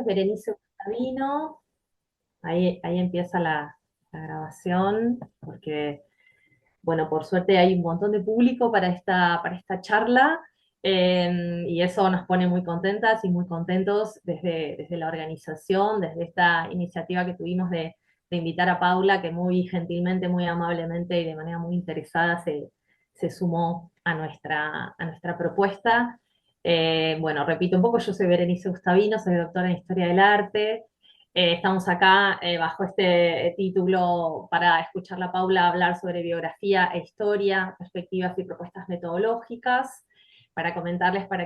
Berenice Gustavino. Ahí empieza la grabación, porque, bueno, por suerte hay un montón de público para esta charla, y eso nos pone muy contentas y muy contentos desde la organización, desde esta iniciativa que tuvimos de invitar a Paula, que muy gentilmente, muy amablemente y de manera muy interesada se sumó a nuestra propuesta. Bueno, repito un poco, yo soy Berenice Gustavino, soy doctora en Historia del Arte. Estamos acá bajo este título para escuchar a Paula hablar sobre biografía e historia, perspectivas y propuestas metodológicas, para comentarles para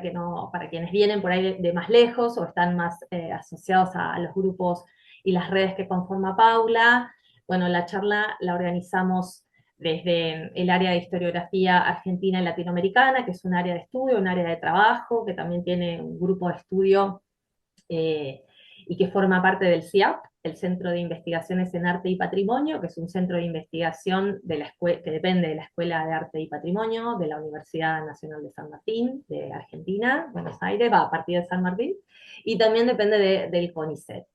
quienes vienen por ahí de más lejos o están más asociados a los grupos y las redes que conforma Paula. Bueno, la charla la organizamos desde el área de historiografía argentina y latinoamericana, que es un área de estudio, un área de trabajo, que también tiene un grupo de estudio eh, y que forma parte del CIAP, el Centro de Investigaciones en Arte y Patrimonio, que es un centro de investigación que depende de la Escuela de Arte y Patrimonio de la Universidad Nacional de San Martín, de Argentina, Buenos Aires, va a partir de San Martín, y también depende del CONICET.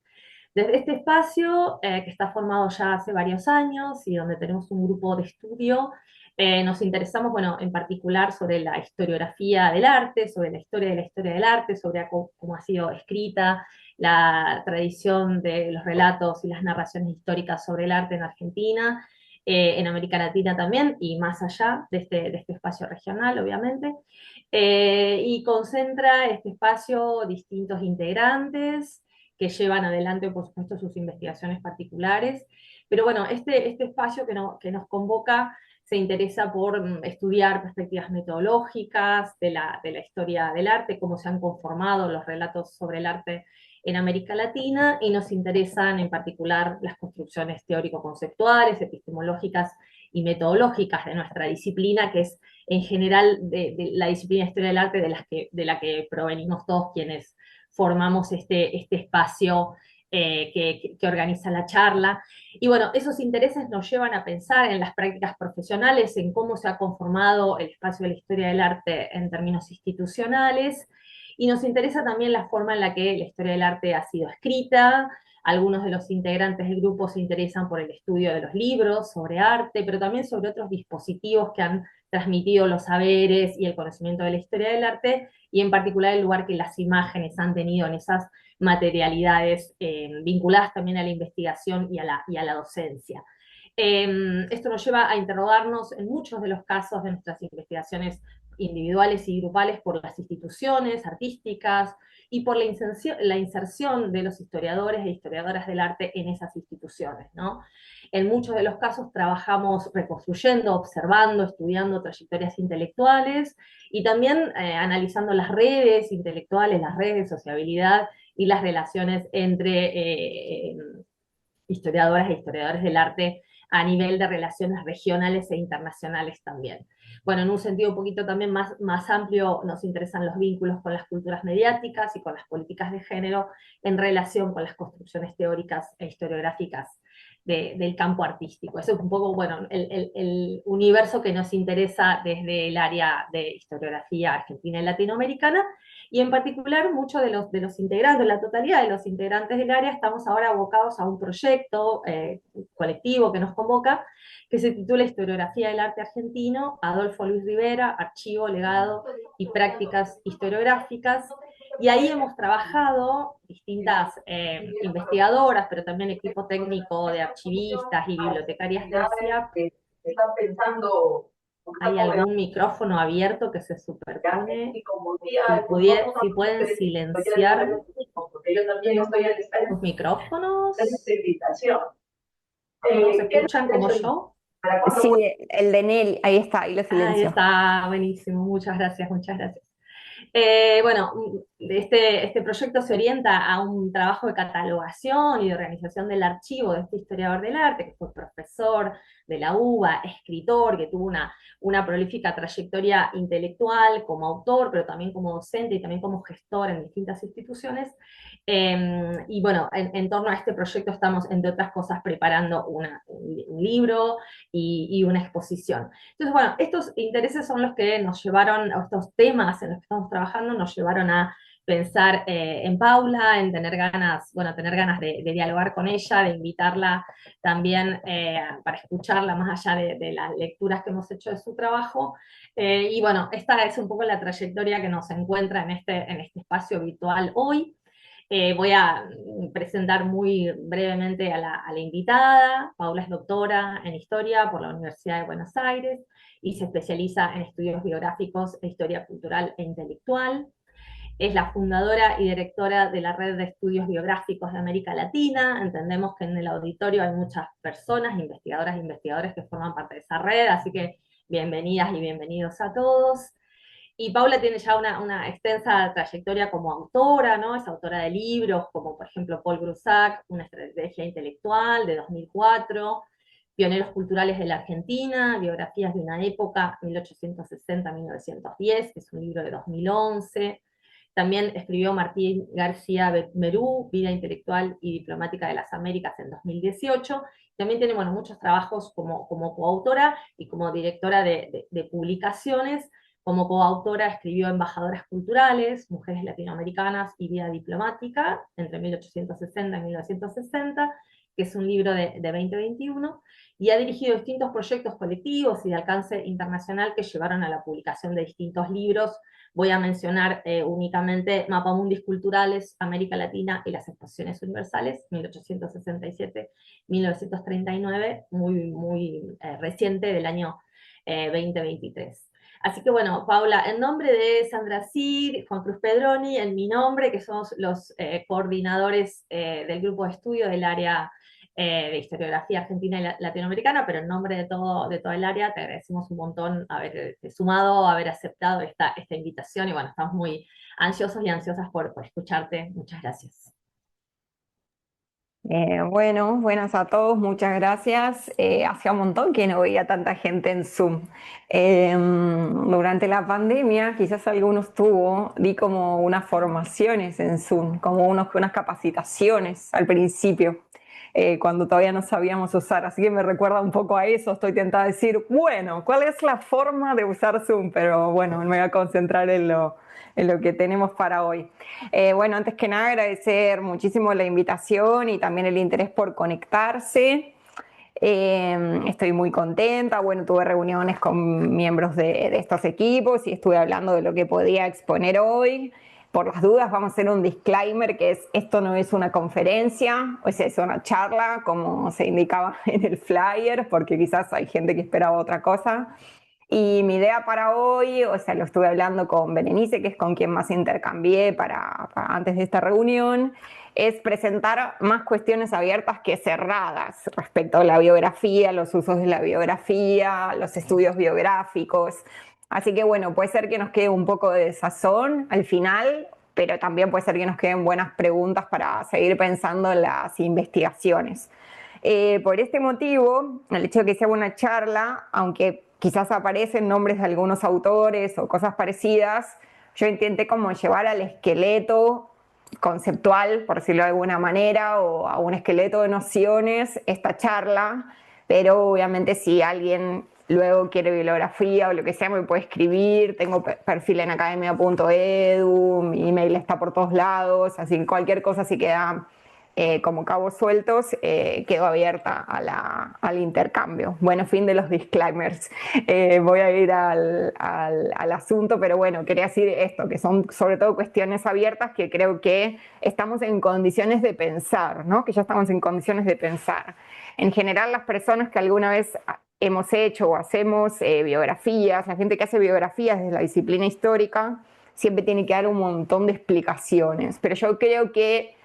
Desde este espacio, que está formado ya hace varios años y donde tenemos un grupo de estudio, nos interesamos, bueno, en particular sobre la historiografía del arte, sobre la historia del arte, sobre cómo ha sido escrita la tradición de los relatos y las narraciones históricas sobre el arte en Argentina, en América Latina también, y más allá de este espacio regional, obviamente. Y concentra este espacio distintos integrantes que llevan adelante, por supuesto, sus investigaciones particulares. Pero bueno, este espacio que nos convoca se interesa por estudiar perspectivas metodológicas de la historia del arte, cómo se han conformado los relatos sobre el arte en América Latina, y nos interesan en particular las construcciones teórico-conceptuales, epistemológicas y metodológicas de nuestra disciplina, que es en general de la disciplina de historia del arte de la que provenimos todos quienes formamos este espacio que organiza la charla. Y bueno, esos intereses nos llevan a pensar en las prácticas profesionales, en cómo se ha conformado el espacio de la historia del arte en términos institucionales, y nos interesa también la forma en la que la historia del arte ha sido escrita. Algunos de los integrantes del grupo se interesan por el estudio de los libros sobre arte, pero también sobre otros dispositivos que han transmitido los saberes y el conocimiento de la historia del arte, y en particular el lugar que las imágenes han tenido en esas materialidades vinculadas también a la investigación y a la docencia. Esto nos lleva a interrogarnos en muchos de los casos de nuestras investigaciones individuales y grupales por las instituciones artísticas y por la inserción de los historiadores e historiadoras del arte en esas instituciones, ¿no? En muchos de los casos trabajamos reconstruyendo, observando, estudiando trayectorias intelectuales, y también analizando las redes intelectuales, las redes de sociabilidad y las relaciones entre historiadoras e historiadores del arte a nivel de relaciones regionales e internacionales también. Bueno, en un sentido un poquito también más amplio, nos interesan los vínculos con las culturas mediáticas y con las políticas de género en relación con las construcciones teóricas e historiográficas del campo artístico. Eso es un poco, bueno, el universo que nos interesa desde el área de historiografía argentina y latinoamericana, y en particular muchos de los integrantes, la totalidad de los integrantes del área, estamos ahora abocados a un proyecto colectivo que nos convoca, que se titula Historiografía del Arte Argentino, Adolfo Luis Rivera, Archivo, Legado y Prácticas Historiográficas. Y ahí hemos trabajado distintas investigadoras, pero también equipo técnico de archivistas y bibliotecarias del CIAP. Están pensando un Hay campo de algún micrófono abierto que se superpone. y como día, pues vamos a Si pueden hacer historias sobre silenciar los mismos, porque yo también estoy a la espera sus de esta micrófonos. invitación. ¿Todos ¿Qué escuchan como necesito yo? para cuándo Sí, el de Nel, ahí está, ahí lo Ahí silencio. está, buenísimo. Muchas gracias, muchas gracias. Bueno, este proyecto se orienta a un trabajo de catalogación y de organización del archivo de este historiador del arte, que fue profesor de la UBA, escritor, que tuvo una prolífica trayectoria intelectual como autor, pero también como docente y también como gestor en distintas instituciones. Y bueno, en torno a este proyecto estamos, entre otras cosas, preparando un libro y una exposición. Entonces, bueno, estos intereses son los que nos llevaron, o estos temas en los que estamos trabajando, nos llevaron a pensar en Paula, en tener ganas, bueno, tener ganas de dialogar con ella, de invitarla también para escucharla más allá de las lecturas que hemos hecho de su trabajo. Y bueno, esta es un poco la trayectoria que nos encuentra en este espacio virtual hoy. Voy a presentar muy brevemente a la invitada. Paula es doctora en Historia por la Universidad de Buenos Aires y se especializa en estudios biográficos e historia cultural e intelectual. Es la fundadora y directora de la Red de Estudios Biográficos de América Latina. Entendemos que en el auditorio hay muchas personas, investigadoras e investigadores que forman parte de esa red, así que bienvenidas y bienvenidos a todos. Y Paula tiene ya una extensa trayectoria como autora, ¿no? Es autora de libros como, por ejemplo, Paul Grusac, Una estrategia intelectual, de 2004, Pioneros culturales de la Argentina, Biografías de una época, 1860-1910, que es un libro de 2011. También escribió Martín García Merú, Vida intelectual y diplomática de las Américas, en 2018. También tiene, bueno, muchos trabajos como coautora y como directora de publicaciones. Como coautora escribió Embajadoras culturales, Mujeres latinoamericanas y Vida diplomática, entre 1860 y 1960, que es un libro de 2021, y ha dirigido distintos proyectos colectivos y de alcance internacional que llevaron a la publicación de distintos libros. Voy a mencionar únicamente Mapamundis Culturales, América Latina y las Exposiciones Universales, 1867-1939, muy reciente, del año 2023. Así que bueno, Paula, en nombre de Sandra Cid, Juan Cruz Pedroni, en mi nombre, que somos los coordinadores del grupo de estudio del área de historiografía argentina y latinoamericana, pero en nombre de todo el área, te agradecemos un montón haber sumado, haber aceptado esta invitación, y bueno, estamos muy ansiosos y ansiosas por escucharte. Muchas gracias. Bueno, buenas a todos, muchas gracias. Hacía un montón que no veía tanta gente en Zoom. Durante la pandemia, quizás algunos di como unas formaciones en Zoom, como unas capacitaciones al principio, cuando todavía no sabíamos usar. Así que me recuerda un poco a eso. Estoy tentada a decir, bueno, ¿cuál es la forma de usar Zoom? Pero bueno, me voy a concentrar en lo que tenemos para hoy. Bueno, antes que nada agradecer muchísimo la invitación y también el interés por conectarse. Estoy muy contenta. Bueno, tuve reuniones con miembros de estos equipos y estuve hablando de lo que podía exponer hoy. Por las dudas, vamos a hacer un disclaimer, que es: esto no es una conferencia, o sea, es una charla, como se indicaba en el flyer, porque quizás hay gente que esperaba otra cosa. Y mi idea para hoy, o sea, lo estuve hablando con Berenice, que es con quien más intercambié antes de esta reunión, es presentar más cuestiones abiertas que cerradas respecto a la biografía, los usos de la biografía, los estudios biográficos. Así que bueno, puede ser que nos quede un poco de desazón al final, pero también puede ser que nos queden buenas preguntas para seguir pensando en las investigaciones. Por este motivo, el hecho de que sea una charla, aunque quizás aparecen nombres de algunos autores o cosas parecidas, yo intenté como llevar al esqueleto conceptual, por decirlo de alguna manera, o a un esqueleto de nociones esta charla, pero obviamente si alguien luego quiere bibliografía o lo que sea, me puede escribir. Tengo perfil en academia.edu, mi email está por todos lados, así que cualquier cosa si queda como cabos sueltos, quedo abierta al intercambio. Bueno, fin de los disclaimers. Voy a ir al asunto, pero bueno, quería decir esto, que son sobre todo cuestiones abiertas que creo que estamos en condiciones de pensar, ¿no? Que ya estamos en condiciones de pensar. En general, las personas que alguna vez hemos hecho o hacemos biografías, la gente que hace biografías desde la disciplina histórica, siempre tiene que dar un montón de explicaciones, pero yo creo que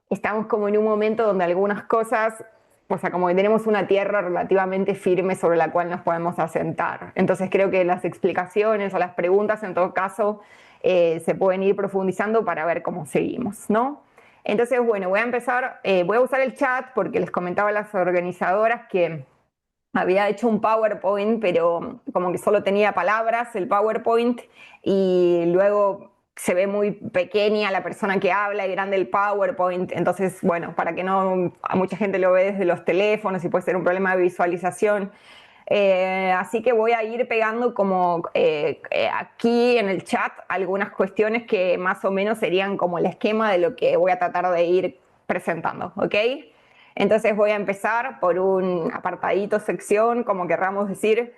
estamos como en un momento donde algunas cosas, o sea, como que tenemos una tierra relativamente firme sobre la cual nos podemos asentar. Entonces creo que las explicaciones o las preguntas, en todo caso, se pueden ir profundizando para ver cómo seguimos, ¿no? Entonces, bueno, voy a empezar, voy a usar el chat porque les comentaba a las organizadoras que había hecho un PowerPoint, pero como que solo tenía palabras el PowerPoint, y luego se ve muy pequeña la persona que habla y grande el PowerPoint. Entonces, bueno, para que no, a mucha gente lo ve desde los teléfonos y puede ser un problema de visualización, Así que voy a ir pegando como aquí en el chat algunas cuestiones que más o menos serían como el esquema de lo que voy a tratar de ir presentando, ¿ok? Entonces voy a empezar por un apartadito, sección, como querramos decir,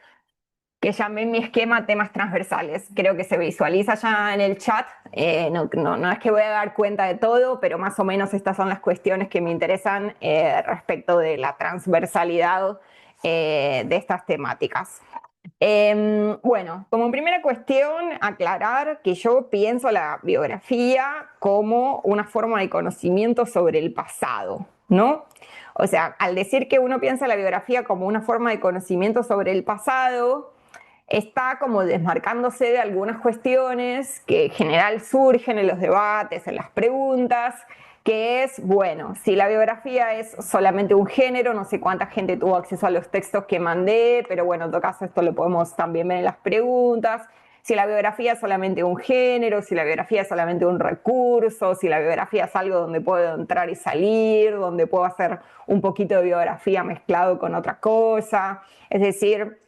que llamé mi esquema temas transversales. Creo que se visualiza ya en el chat. No es que voy a dar cuenta de todo, pero más o menos estas son las cuestiones que me interesan respecto de la transversalidad de estas temáticas. Bueno, como primera cuestión, aclarar que yo pienso la biografía como una forma de conocimiento sobre el pasado, ¿no? O sea, al decir que uno piensa la biografía como una forma de conocimiento sobre el pasado, está como desmarcándose de algunas cuestiones que en general surgen en los debates, en las preguntas, que es, bueno, si la biografía es solamente un género, no sé cuánta gente tuvo acceso a los textos que mandé, pero bueno, en todo caso esto lo podemos también ver en las preguntas. Si la biografía es solamente un género, si la biografía es solamente un recurso, si la biografía es algo donde puedo entrar y salir, donde puedo hacer un poquito de biografía mezclado con otra cosa. Es decir,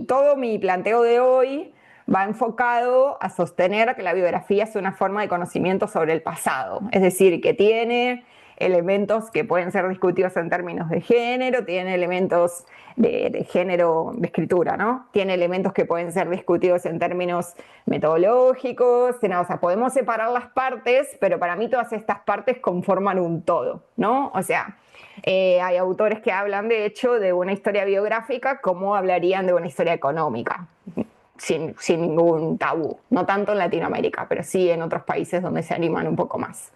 todo mi planteo de hoy va enfocado a sostener que la biografía es una forma de conocimiento sobre el pasado, es decir, que tiene elementos que pueden ser discutidos en términos de género, tiene elementos de género de escritura, ¿no? Tiene elementos que pueden ser discutidos en términos metodológicos, o sea, podemos separar las partes, pero para mí todas estas partes conforman un todo, ¿no? O sea, hay autores que hablan, de hecho, de una historia biográfica como hablarían de una historia económica, sin ningún tabú. No tanto en Latinoamérica, pero sí en otros países donde se animan un poco más.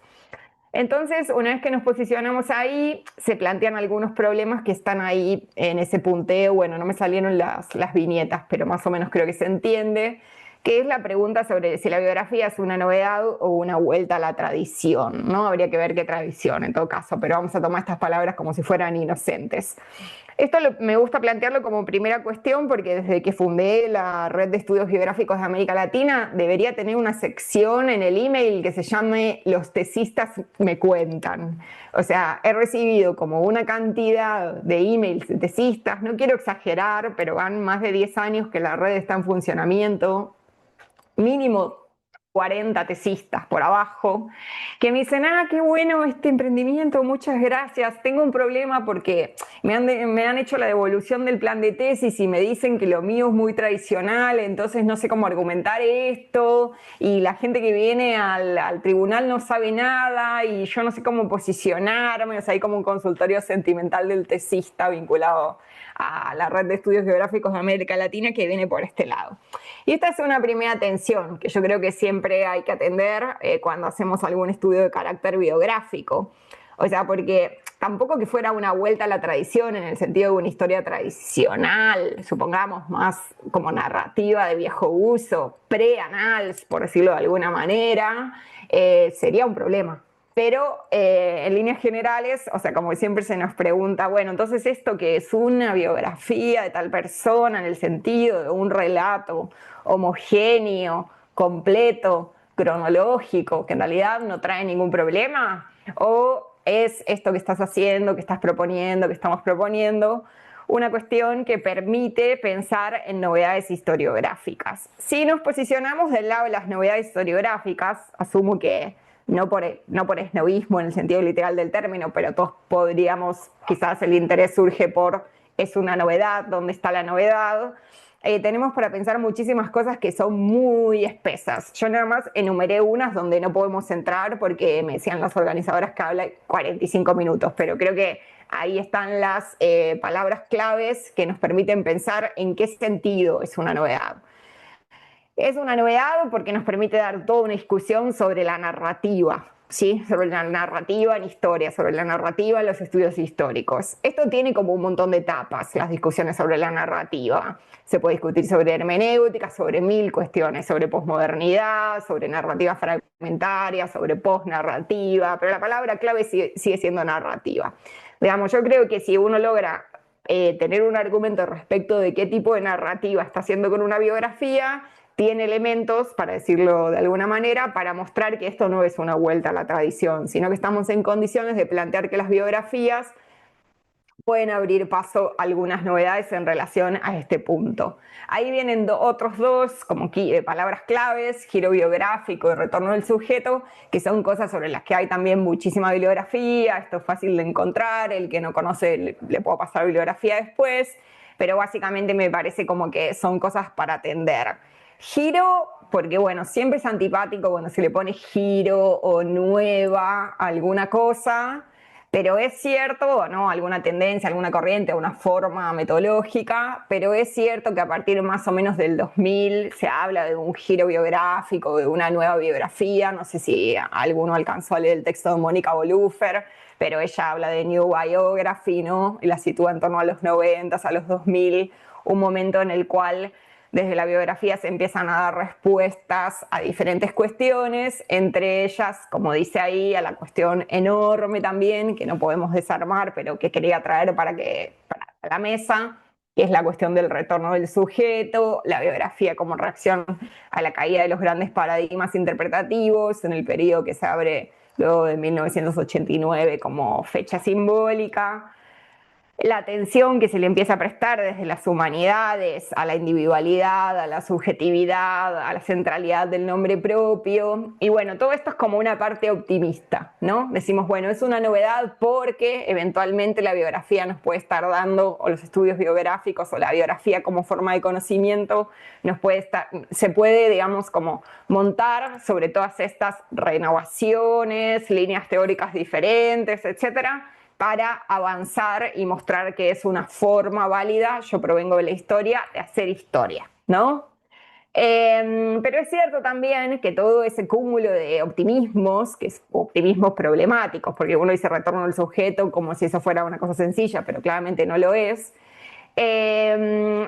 Entonces, una vez que nos posicionamos ahí, se plantean algunos problemas que están ahí en ese punteo. Bueno, no me salieron las viñetas, pero más o menos creo que se entiende, que es la pregunta sobre si la biografía es una novedad o una vuelta a la tradición, ¿no? Habría que ver qué tradición en todo caso, pero vamos a tomar estas palabras como si fueran inocentes. Esto me gusta plantearlo como primera cuestión porque desde que fundé la Red de Estudios Biográficos de América Latina debería tener una sección en el email que se llame Los tesistas me cuentan. O sea, he recibido como una cantidad de emails de tesistas, no quiero exagerar, pero van más de 10 años que la red está en funcionamiento, mínimo 40 tesistas por abajo, que me dicen, qué bueno este emprendimiento, muchas gracias, tengo un problema porque me han hecho la devolución del plan de tesis y me dicen que lo mío es muy tradicional, entonces no sé cómo argumentar esto, y la gente que viene al tribunal no sabe nada, y yo no sé cómo posicionarme, o sea, hay como un consultorio sentimental del tesista vinculado a la Red de Estudios Geográficos de América Latina que viene por este lado. Y esta es una primera tensión que yo creo que siempre hay que atender cuando hacemos algún estudio de carácter biográfico. O sea, porque tampoco que fuera una vuelta a la tradición en el sentido de una historia tradicional, supongamos más como narrativa de viejo uso, pre-annals, por decirlo de alguna manera, sería un problema. Pero en líneas generales, o sea, como siempre se nos pregunta, bueno, entonces esto que es una biografía de tal persona en el sentido de un relato homogéneo, completo, cronológico, que en realidad no trae ningún problema, o es esto que estás haciendo, que estás proponiendo, que estamos proponiendo, una cuestión que permite pensar en novedades historiográficas. Si nos posicionamos del lado de las novedades historiográficas, asumo que no por esnovismo en el sentido literal del término, pero todos podríamos, quizás el interés surge por es una novedad, ¿dónde está la novedad? Tenemos para pensar muchísimas cosas que son muy espesas. Yo nada más enumeré unas donde no podemos entrar porque me decían las organizadoras que habla 45 minutos, pero creo que ahí están las palabras claves que nos permiten pensar en qué sentido es una novedad. Es una novedad porque nos permite dar toda una discusión sobre la narrativa, ¿sí? Sobre la narrativa en historia, sobre la narrativa en los estudios históricos. Esto tiene como un montón de etapas, las discusiones sobre la narrativa. Se puede discutir sobre hermenéutica, sobre 1000 cuestiones, sobre posmodernidad, sobre narrativa fragmentaria, sobre posnarrativa, pero la palabra clave sigue siendo narrativa. Digamos, yo creo que si uno logra tener un argumento respecto de qué tipo de narrativa está haciendo con una biografía, tiene elementos, para decirlo de alguna manera, para mostrar que esto no es una vuelta a la tradición, sino que estamos en condiciones de plantear que las biografías pueden abrir paso a algunas novedades en relación a este punto. Ahí vienen otros dos como palabras claves: giro biográfico y retorno del sujeto, que son cosas sobre las que hay también muchísima bibliografía. Esto es fácil de encontrar, el que no conoce le puedo pasar bibliografía después, pero básicamente me parece como que son cosas para atender. Giro, porque bueno, siempre es antipático cuando se le pone giro o nueva alguna cosa, pero es cierto, ¿no? Alguna tendencia, alguna corriente, una forma metodológica, pero es cierto que a partir más o menos del 2000 se habla de un giro biográfico, de una nueva biografía. No sé si alguno alcanzó a leer el texto de Mónica Bolúfer, pero ella habla de New Biography, ¿no? Y la sitúa en torno a los 90, a los 2000, un momento en el cual desde la biografía se empiezan a dar respuestas a diferentes cuestiones, entre ellas, como dice ahí, a la cuestión enorme también, que no podemos desarmar, pero que quería traer para la mesa, que es la cuestión del retorno del sujeto, la biografía como reacción a la caída de los grandes paradigmas interpretativos en el periodo que se abre luego de 1989 como fecha simbólica. La atención que se le empieza a prestar desde las humanidades a la individualidad, a la subjetividad, a la centralidad del nombre propio. Y bueno, todo esto es como una parte optimista, ¿no? Decimos, bueno, es una novedad porque eventualmente la biografía nos puede estar dando, o los estudios biográficos, o la biografía como forma de conocimiento, se puede, digamos, como montar sobre todas estas renovaciones, líneas teóricas diferentes, etcétera, para avanzar y mostrar que es una forma válida, yo provengo de la historia, de hacer historia, ¿no? Pero es cierto también que todo ese cúmulo de optimismos, que es optimismos problemáticos, porque uno dice retorno del sujeto como si eso fuera una cosa sencilla, pero claramente no lo es, tiene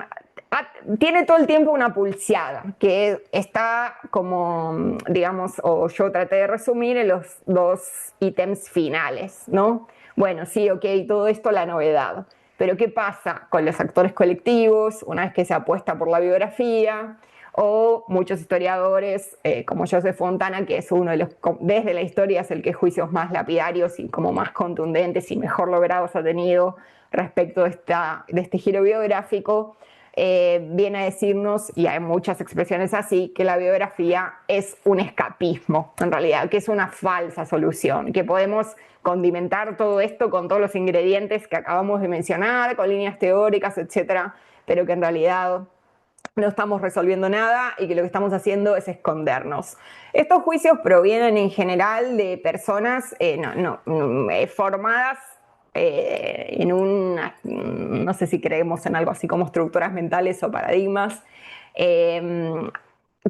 todo el tiempo una pulseada que está como, digamos, o yo traté de resumir en los dos ítems finales, ¿no? Bueno, sí, ok, todo esto la novedad, pero ¿qué pasa con los actores colectivos una vez que se apuesta por la biografía? O muchos historiadores, como Joseph Fontana, que es uno de los, desde la historia es el que juicios más lapidarios y como más contundentes y mejor logrados ha tenido respecto de este giro biográfico, viene a decirnos, y hay muchas expresiones así, que la biografía es un escapismo, en realidad, que es una falsa solución, que podemos condimentar todo esto con todos los ingredientes que acabamos de mencionar, con líneas teóricas, etcétera, pero que en realidad no estamos resolviendo nada y que lo que estamos haciendo es escondernos. Estos juicios provienen en general de personas formadas en no sé si creemos en algo así como estructuras mentales o paradigmas,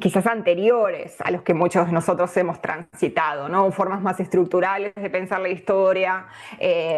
quizás anteriores a los que muchos de nosotros hemos transitado, ¿no? Formas más estructurales de pensar la historia,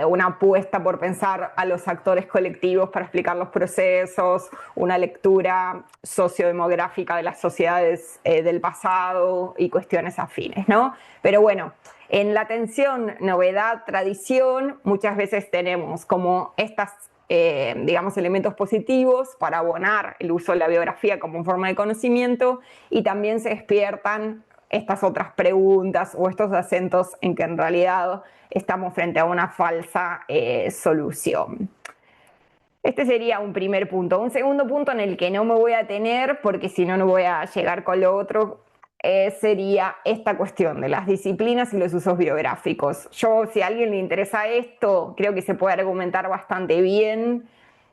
una apuesta por pensar a los actores colectivos para explicar los procesos, una lectura sociodemográfica de las sociedades del pasado y cuestiones afines, ¿no? Pero bueno, en la tensión novedad-tradición muchas veces tenemos como estas digamos, elementos positivos para abonar el uso de la biografía como forma de conocimiento, y también se despiertan estas otras preguntas o estos acentos en que en realidad estamos frente a una falsa solución. Este sería un primer punto. Un segundo punto en el que no me voy a detener, porque si no, no voy a llegar con lo otro, sería esta cuestión de las disciplinas y los usos biográficos. Yo, si a alguien le interesa esto, creo que se puede argumentar bastante bien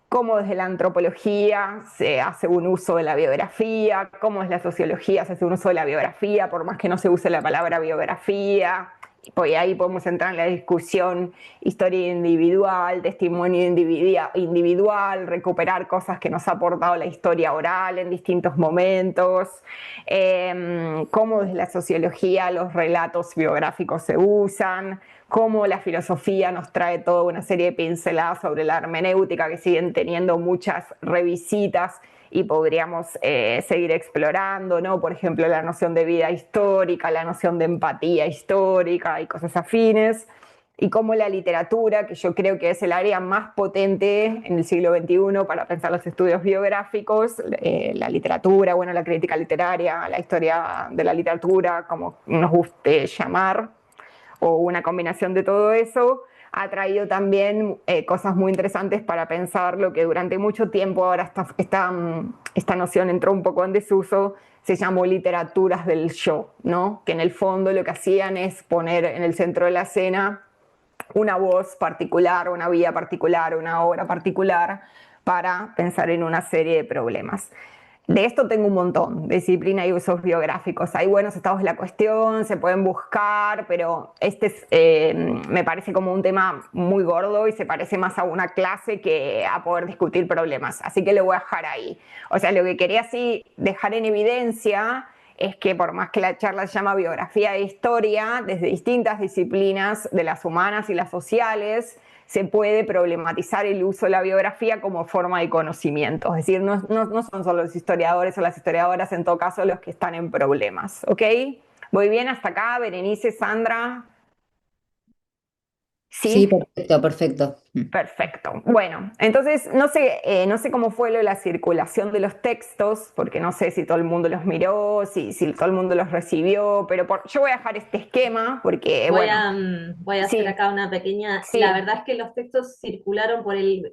cómo desde la antropología se hace un uso de la biografía, cómo desde la sociología se hace un uso de la biografía, por más que no se use la palabra biografía. Pues ahí podemos entrar en la discusión historia individual, testimonio individual, recuperar cosas que nos ha aportado la historia oral en distintos momentos, cómo desde la sociología los relatos biográficos se usan, cómo la filosofía nos trae toda una serie de pinceladas sobre la hermenéutica que siguen teniendo muchas revisitas y podríamos seguir explorando, ¿no? Por ejemplo, la noción de vida histórica, la noción de empatía histórica y cosas afines, y cómo la literatura, que yo creo que es el área más potente en el siglo XXI para pensar los estudios biográficos, la literatura, bueno, la crítica literaria, la historia de la literatura, como nos guste llamar, o una combinación de todo eso, ha traído también cosas muy interesantes para pensar lo que durante mucho tiempo ahora esta noción entró un poco en desuso, se llamó literaturas del yo, ¿no? Que en el fondo lo que hacían es poner en el centro de la escena una voz particular, una vía particular, una obra particular para pensar en una serie de problemas. De esto tengo un montón, de disciplina y usos biográficos. Hay buenos estados de la cuestión, se pueden buscar, pero me parece como un tema muy gordo y se parece más a una clase que a poder discutir problemas. Así que lo voy a dejar ahí. O sea, lo que quería sí dejar en evidencia es que por más que la charla se llama biografía e historia, desde distintas disciplinas de las humanas y las sociales, se puede problematizar el uso de la biografía como forma de conocimiento. Es decir, no son solo los historiadores o las historiadoras, en todo caso, los que están en problemas. ¿Ok? ¿Voy bien hasta acá? Berenice, Sandra. Sí, ¿Sí? perfecto, perfecto. Perfecto. Bueno, entonces no sé cómo fue lo de la circulación de los textos, porque no sé si todo el mundo los miró, si todo el mundo los recibió, pero yo voy a dejar este esquema porque, bueno, Voy a hacer sí, acá una pequeña. La sí. verdad es que los textos circularon por el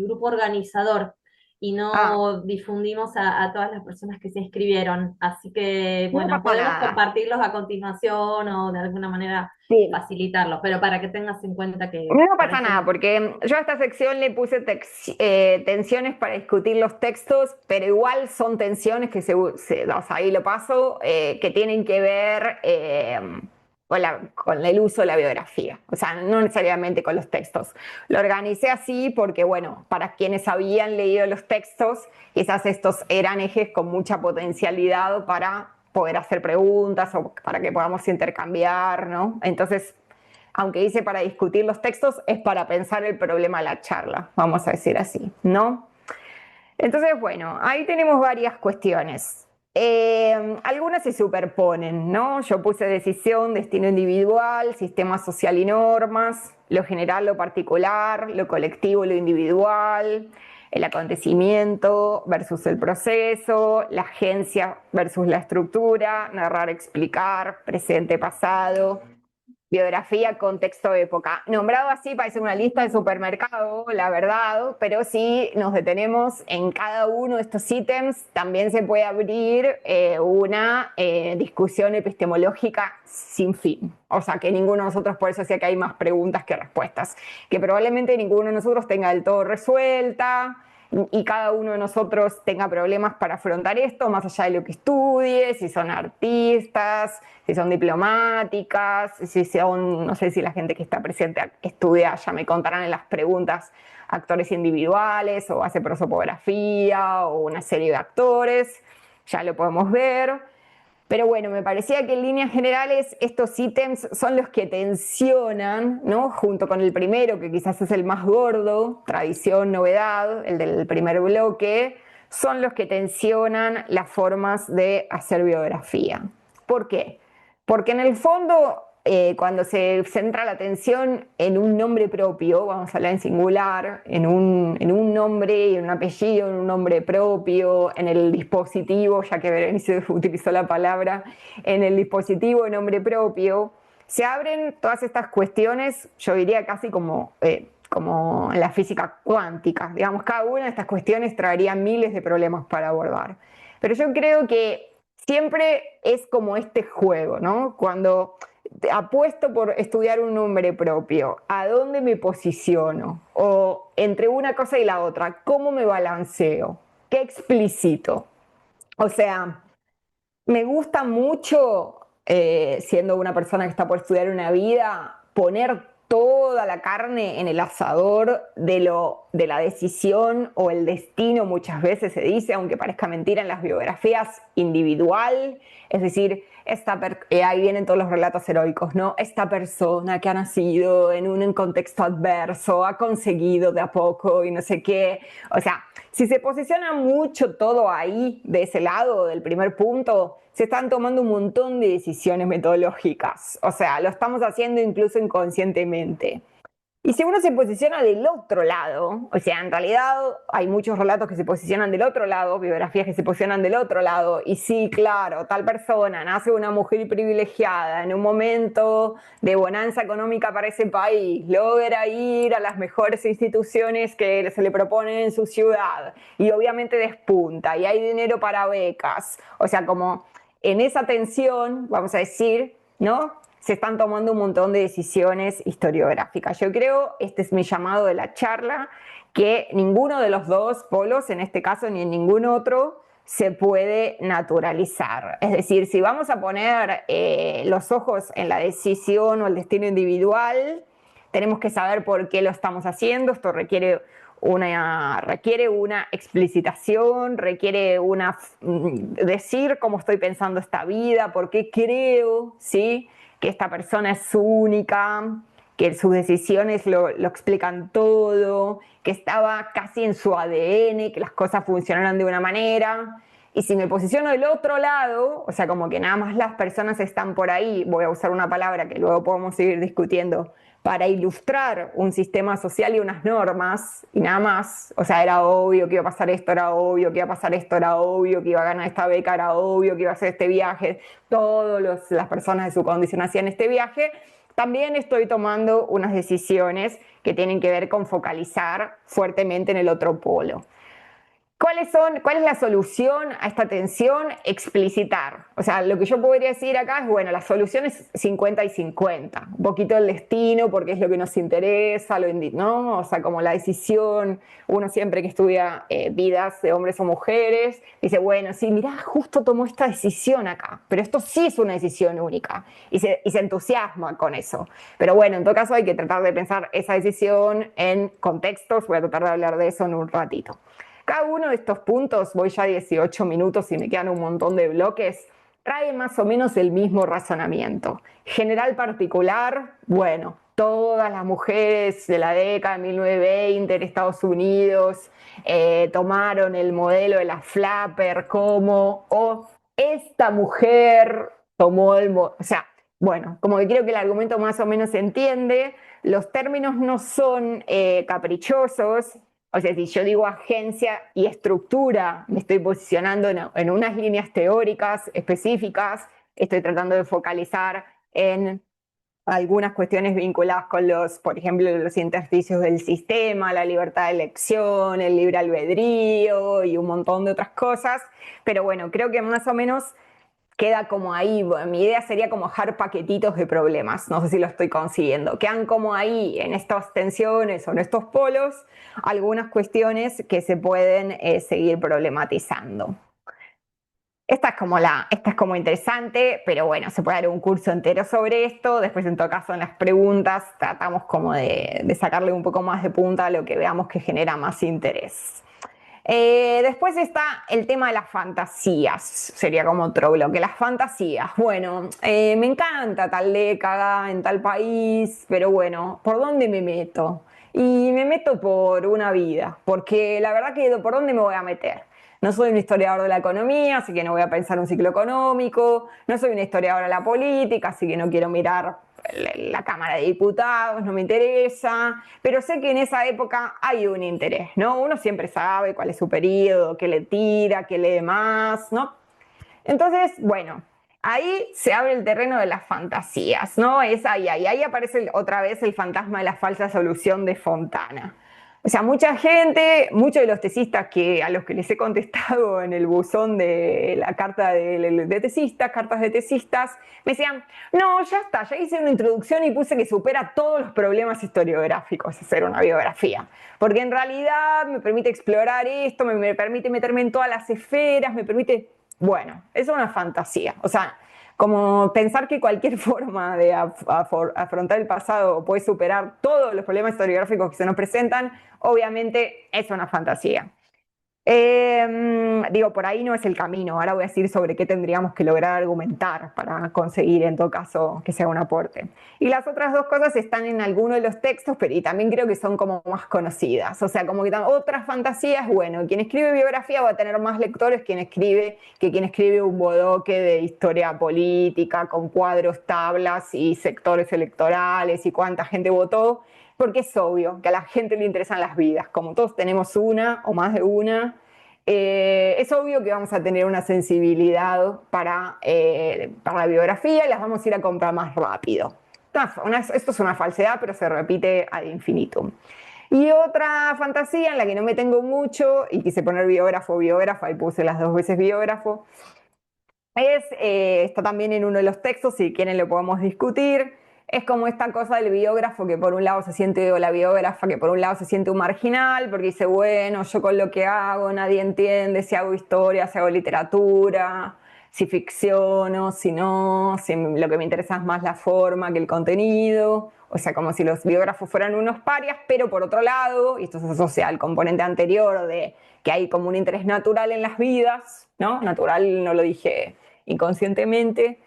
grupo organizador y Ah, no difundimos a todas las personas que se inscribieron. Así que, no bueno, pasa podemos nada. compartirlos a continuación o de alguna manera Sí. facilitarlos, pero para que tengas en cuenta que No por pasa ese nada, porque yo a esta sección le puse tensiones para discutir los textos, pero igual son tensiones que o sea, ahí lo paso, que tienen que ver con el uso de la biografía, o sea, no necesariamente con los textos. Lo organicé así porque, bueno, para quienes habían leído los textos, quizás estos eran ejes con mucha potencialidad para poder hacer preguntas o para que podamos intercambiar, ¿no? Entonces, aunque hice para discutir los textos, es para pensar el problema de la charla, vamos a decir así, ¿no? Entonces, bueno, ahí tenemos varias cuestiones. Algunas se superponen, ¿no? Yo puse decisión, destino individual, sistema social y normas, lo general, lo particular, lo colectivo, lo individual, el acontecimiento versus el proceso, la agencia versus la estructura, narrar, explicar, presente, pasado, biografía, contexto, época. Nombrado así parece una lista de supermercado, la verdad, pero si nos detenemos en cada uno de estos ítems, también se puede abrir una discusión epistemológica sin fin. O sea, que ninguno de nosotros, por eso decía que hay más preguntas que respuestas, que probablemente ninguno de nosotros tenga del todo resuelta, y cada uno de nosotros tenga problemas para afrontar esto, más allá de lo que estudie, si son artistas, si son diplomáticas, si son, no sé si la gente que está presente estudia, ya me contarán en las preguntas, actores individuales o hace prosopografía o una serie de actores, ya lo podemos ver. Pero bueno, me parecía que en líneas generales estos ítems son los que tensionan, ¿no? Junto con el primero, que quizás es el más gordo, tradición, novedad, el del primer bloque, son los que tensionan las formas de hacer biografía. ¿Por qué? Porque en el fondo, cuando se centra la atención en un nombre propio, vamos a hablar en singular, en un nombre y en un apellido, en un nombre propio, en el dispositivo, ya que Berenice utilizó la palabra, en el dispositivo de nombre propio, se abren todas estas cuestiones, yo diría casi como en la física cuántica. Digamos, cada una de estas cuestiones traería miles de problemas para abordar. Pero yo creo que siempre es como este juego, ¿no? Cuando apuesto por estudiar un nombre propio, ¿a dónde me posiciono? O entre una cosa y la otra, ¿cómo me balanceo? ¿Qué explicito? O sea, me gusta mucho, siendo una persona que está por estudiar una vida, poner toda la carne en el asador de la decisión o el destino, muchas veces se dice, aunque parezca mentira en las biografías, individual, es decir, ahí vienen todos los relatos heroicos, ¿no? Esta persona que ha nacido en un contexto adverso, ha conseguido de a poco y no sé qué, o sea, si se posiciona mucho todo ahí, de ese lado, del primer punto, se están tomando un montón de decisiones metodológicas. O sea, lo estamos haciendo incluso inconscientemente. Y si uno se posiciona del otro lado, o sea, en realidad hay muchos relatos que se posicionan del otro lado, biografías que se posicionan del otro lado, y sí, claro, tal persona nace una mujer privilegiada en un momento de bonanza económica para ese país, logra ir a las mejores instituciones que se le proponen en su ciudad, y obviamente despunta, y hay dinero para becas, o sea, como en esa tensión, vamos a decir, ¿no? Se están tomando un montón de decisiones historiográficas. Yo creo, este es mi llamado de la charla, que ninguno de los dos polos, en este caso ni en ningún otro, se puede naturalizar. Es decir, si vamos a poner los ojos en la decisión o el destino individual, tenemos que saber por qué lo estamos haciendo. Esto requiere una explicitación, requiere decir cómo estoy pensando esta vida, por qué creo, ¿sí?, que esta persona es única, que sus decisiones lo explican todo, que estaba casi en su ADN, que las cosas funcionaron de una manera. Y si me posiciono del otro lado, o sea, como que nada más las personas están por ahí, voy a usar una palabra que luego podemos seguir discutiendo, para ilustrar un sistema social y unas normas, y nada más, o sea, era obvio que iba a pasar esto, era obvio que iba a pasar esto, era obvio que iba a ganar esta beca, era obvio que iba a hacer este viaje, todas las personas de su condición hacían este viaje, también estoy tomando unas decisiones que tienen que ver con focalizar fuertemente en el otro polo. ¿Cuál es la solución a esta tensión? Explicitar. O sea, lo que yo podría decir acá es, bueno, la solución es 50 y 50. Un poquito el destino, porque es lo que nos interesa, ¿no? O sea, como la decisión, uno siempre que estudia vidas de hombres o mujeres, dice, bueno, sí, mirá, justo tomó esta decisión acá, pero esto sí es una decisión única. Y se entusiasma con eso. Pero bueno, en todo caso hay que tratar de pensar esa decisión en contextos. Voy a tratar de hablar de eso en un ratito. Cada uno de estos puntos, voy ya a 18 minutos y me quedan un montón de bloques, trae más o menos el mismo razonamiento. General particular, bueno, todas las mujeres de la década de 1920 en Estados Unidos tomaron el modelo de la flapper como, esta mujer tomó o sea, bueno, como que creo que el argumento más o menos se entiende, los términos no son caprichosos. O sea, si yo digo agencia y estructura, me estoy posicionando en unas líneas teóricas específicas, estoy tratando de focalizar en algunas cuestiones vinculadas con por ejemplo, los intersticios del sistema, la libertad de elección, el libre albedrío y un montón de otras cosas. Pero bueno, creo que más o menos queda como ahí. Mi idea sería como dejar paquetitos de problemas, no sé si lo estoy consiguiendo. Quedan como ahí en estas tensiones o en estos polos algunas cuestiones que se pueden seguir problematizando. Esta es como interesante, pero bueno, se puede dar un curso entero sobre esto. Después, en todo caso, en las preguntas tratamos como de sacarle un poco más de punta a lo que veamos que genera más interés. Después está el tema de las fantasías, sería como otro bloque. Las fantasías, bueno, me encanta tal década en tal país, pero bueno, ¿por dónde me meto? Y me meto por una vida, porque la verdad que ¿por dónde me voy a meter? No soy un historiador de la economía, así que no voy a pensar un ciclo económico. No soy una historiadora de la política, así que no quiero mirar la Cámara de Diputados, no me interesa. Pero sé que en esa época hay un interés, ¿no? Uno siempre sabe cuál es su periodo, qué le tira, qué lee más, ¿no? Entonces, bueno, ahí se abre el terreno de las fantasías, ¿no? Ahí aparece otra vez el fantasma de la falsa solución de Fontana. O sea, mucha gente, muchos de los tesistas a los que les he contestado en el buzón de la carta de tesistas, cartas de tesistas, me decían, no, ya está, ya hice una introducción y puse que supera todos los problemas historiográficos hacer una biografía. Porque en realidad me permite explorar esto, me permite meterme en todas las esferas, me permite... Bueno, es una fantasía. O sea, como pensar que cualquier forma de afrontar el pasado puede superar todos los problemas historiográficos que se nos presentan, obviamente es una fantasía. Digo, por ahí no es el camino. Ahora voy a decir sobre qué tendríamos que lograr argumentar para conseguir, en todo caso, que sea un aporte. Y las otras dos cosas están en alguno de los textos, pero y también creo que son como más conocidas. O sea, como que otras fantasías, bueno, quien escribe biografía va a tener más lectores que quien escribe un bodoque de historia política con cuadros, tablas y sectores electorales y cuánta gente votó. porque es obvio que a la gente le interesan las vidas, como todos tenemos una o más de una. Es obvio que vamos a tener una sensibilidad para la biografía y las vamos a ir a comprar más rápido. Esto es una falsedad, pero se repite ad infinitum. Y otra fantasía en la que no me tengo mucho, y quise poner biógrafo, biógrafa, y puse las dos veces biógrafo, está también en uno de los textos, si quieren lo podemos discutir. Es como esta cosa del biógrafo que por un lado se siente, o la biógrafa que por un lado se siente un marginal, porque dice, bueno, yo con lo que hago nadie entiende si hago historia, si hago literatura, si ficciono, si no, si lo que me interesa es más la forma que el contenido. O sea, como si los biógrafos fueran unos parias, pero por otro lado, y esto se asocia al componente anterior de que hay como un interés natural en las vidas, ¿no? Natural no lo dije inconscientemente.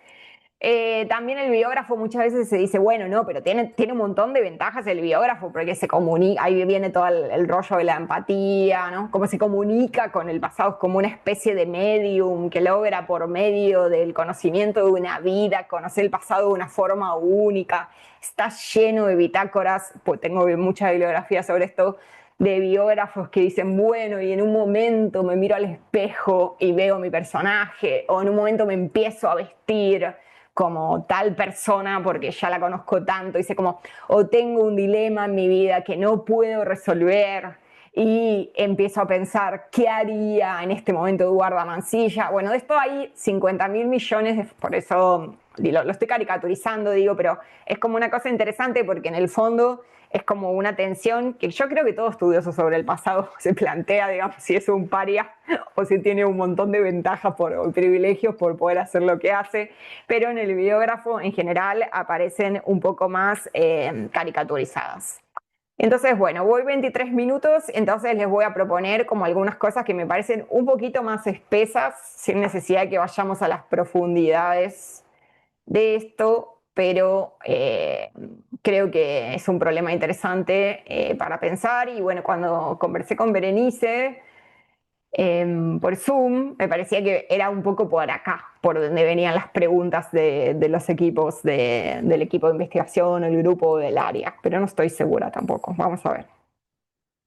También el biógrafo muchas veces se dice, bueno, no, pero tiene un montón de ventajas el biógrafo porque se comunica, ahí viene todo el rollo de la empatía, ¿no? Cómo se comunica con el pasado, es como una especie de medium que logra por medio del conocimiento de una vida conocer el pasado de una forma única. Está lleno de bitácoras, pues tengo mucha bibliografía sobre esto, de biógrafos que dicen, bueno, y en un momento me miro al espejo y veo mi personaje, o en un momento me empiezo a vestir como tal persona porque ya la conozco tanto, dice como, o tengo un dilema en mi vida que no puedo resolver y empiezo a pensar qué haría en este momento Eduarda Mansilla. Bueno, de esto hay 50.000 millones, por eso lo estoy caricaturizando, digo, pero es como una cosa interesante porque en el fondo es como una tensión que yo creo que todo estudioso sobre el pasado se plantea, digamos, si es un paria o si tiene un montón de ventajas o privilegios por poder hacer lo que hace, pero en el biógrafo en general aparecen un poco más caricaturizadas. Entonces, bueno, voy 23 minutos, entonces les voy a proponer como algunas cosas que me parecen un poquito más espesas, sin necesidad de que vayamos a las profundidades de esto, pero creo que es un problema interesante para pensar. Y bueno, cuando conversé con Berenice por Zoom, me parecía que era un poco por acá, por donde venían las preguntas de los equipos, del equipo de investigación, el grupo del área, pero no estoy segura tampoco. Vamos a ver.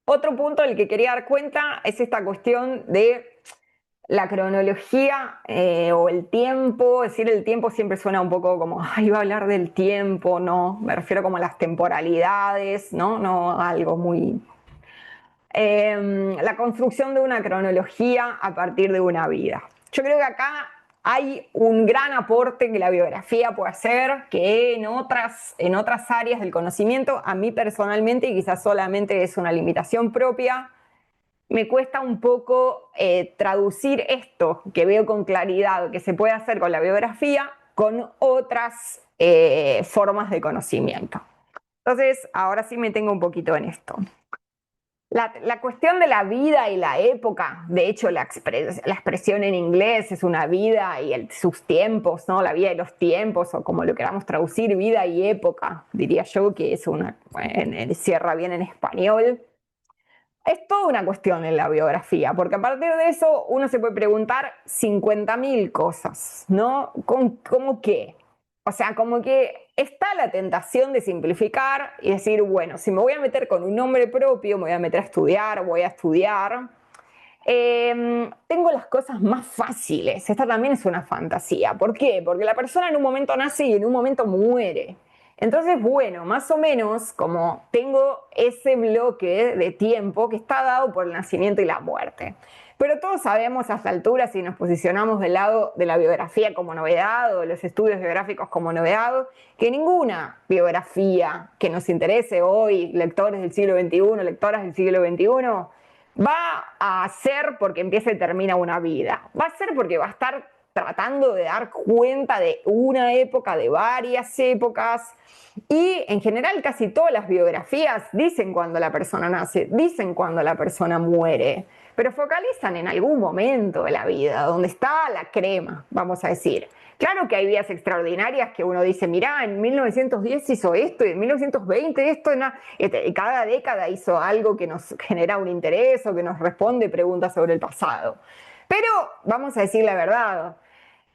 Otro punto del que quería dar cuenta es esta cuestión de la cronología o el tiempo. Decir el tiempo siempre suena un poco como, ay, va a hablar del tiempo, no, me refiero como a las temporalidades, no algo muy... la construcción de una cronología a partir de una vida. Yo creo que acá hay un gran aporte que la biografía puede hacer, que en otras áreas del conocimiento, a mí personalmente, y quizás solamente es una limitación propia, me cuesta un poco traducir esto que veo con claridad que se puede hacer con la biografía con otras formas de conocimiento. Entonces, ahora sí me tengo un poquito en esto. La cuestión de la vida y la época, de hecho la expresión en inglés es una vida y sus tiempos, ¿no? La vida y los tiempos, o como lo queramos traducir, vida y época, diría yo que es cierra bien en español. Es toda una cuestión en la biografía, porque a partir de eso uno se puede preguntar 50.000 cosas, ¿no? ¿Cómo qué? O sea, como que está la tentación de simplificar y decir, bueno, si me voy a meter con un nombre propio, me voy a meter a estudiar, voy a estudiar, tengo las cosas más fáciles. Esta también es una fantasía. ¿Por qué? Porque la persona en un momento nace y en un momento muere. Entonces, bueno, más o menos como tengo ese bloque de tiempo que está dado por el nacimiento y la muerte. Pero todos sabemos a esta altura, si nos posicionamos del lado de la biografía como novedad o de los estudios biográficos como novedad, que ninguna biografía que nos interese hoy, lectores del siglo XXI, lectoras del siglo XXI, va a ser porque empieza y termina una vida. Va a ser porque va a estar tratando de dar cuenta de una época, de varias épocas, y en general casi todas las biografías dicen cuando la persona nace, dicen cuando la persona muere, pero focalizan en algún momento de la vida, donde está la crema, vamos a decir. Claro que hay vidas extraordinarias que uno dice, mirá, en 1910 hizo esto y en 1920 esto, y cada década hizo algo que nos genera un interés o que nos responde preguntas sobre el pasado. Pero vamos a decir la verdad,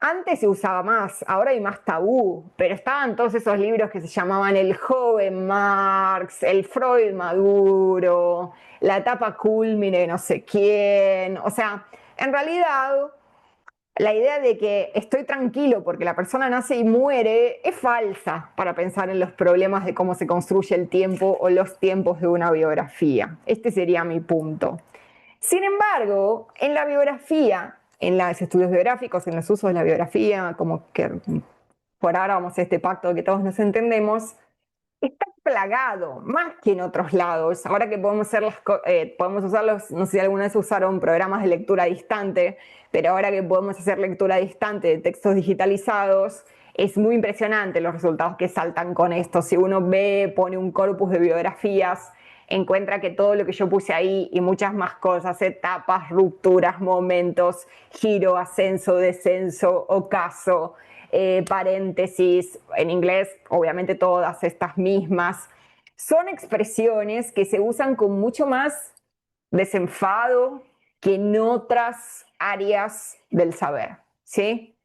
Antes se usaba más, ahora hay más tabú, pero estaban todos esos libros que se llamaban El joven Marx, El Freud maduro, la etapa cúlmine de no sé quién. O sea, en realidad la idea de que estoy tranquilo porque la persona nace y muere es falsa para pensar en los problemas de cómo se construye el tiempo o los tiempos de una biografía. Este sería mi punto. Sin embargo, en la biografía, en los estudios biográficos, en los usos de la biografía, como que por ahora vamos a este pacto de que todos nos entendemos, está plagado, más que en otros lados. Ahora que podemos, podemos usarlos, no sé si alguna vez usaron programas de lectura distante, pero ahora que podemos hacer lectura distante de textos digitalizados, es muy impresionante los resultados que saltan con esto. Si uno ve, pone un corpus de biografías, encuentra que todo lo que yo puse ahí y muchas más cosas, etapas, rupturas, momentos, giro, ascenso, descenso, ocaso, paréntesis, en inglés obviamente todas estas mismas, son expresiones que se usan con mucho más desenfado que en otras áreas del saber, ¿sí?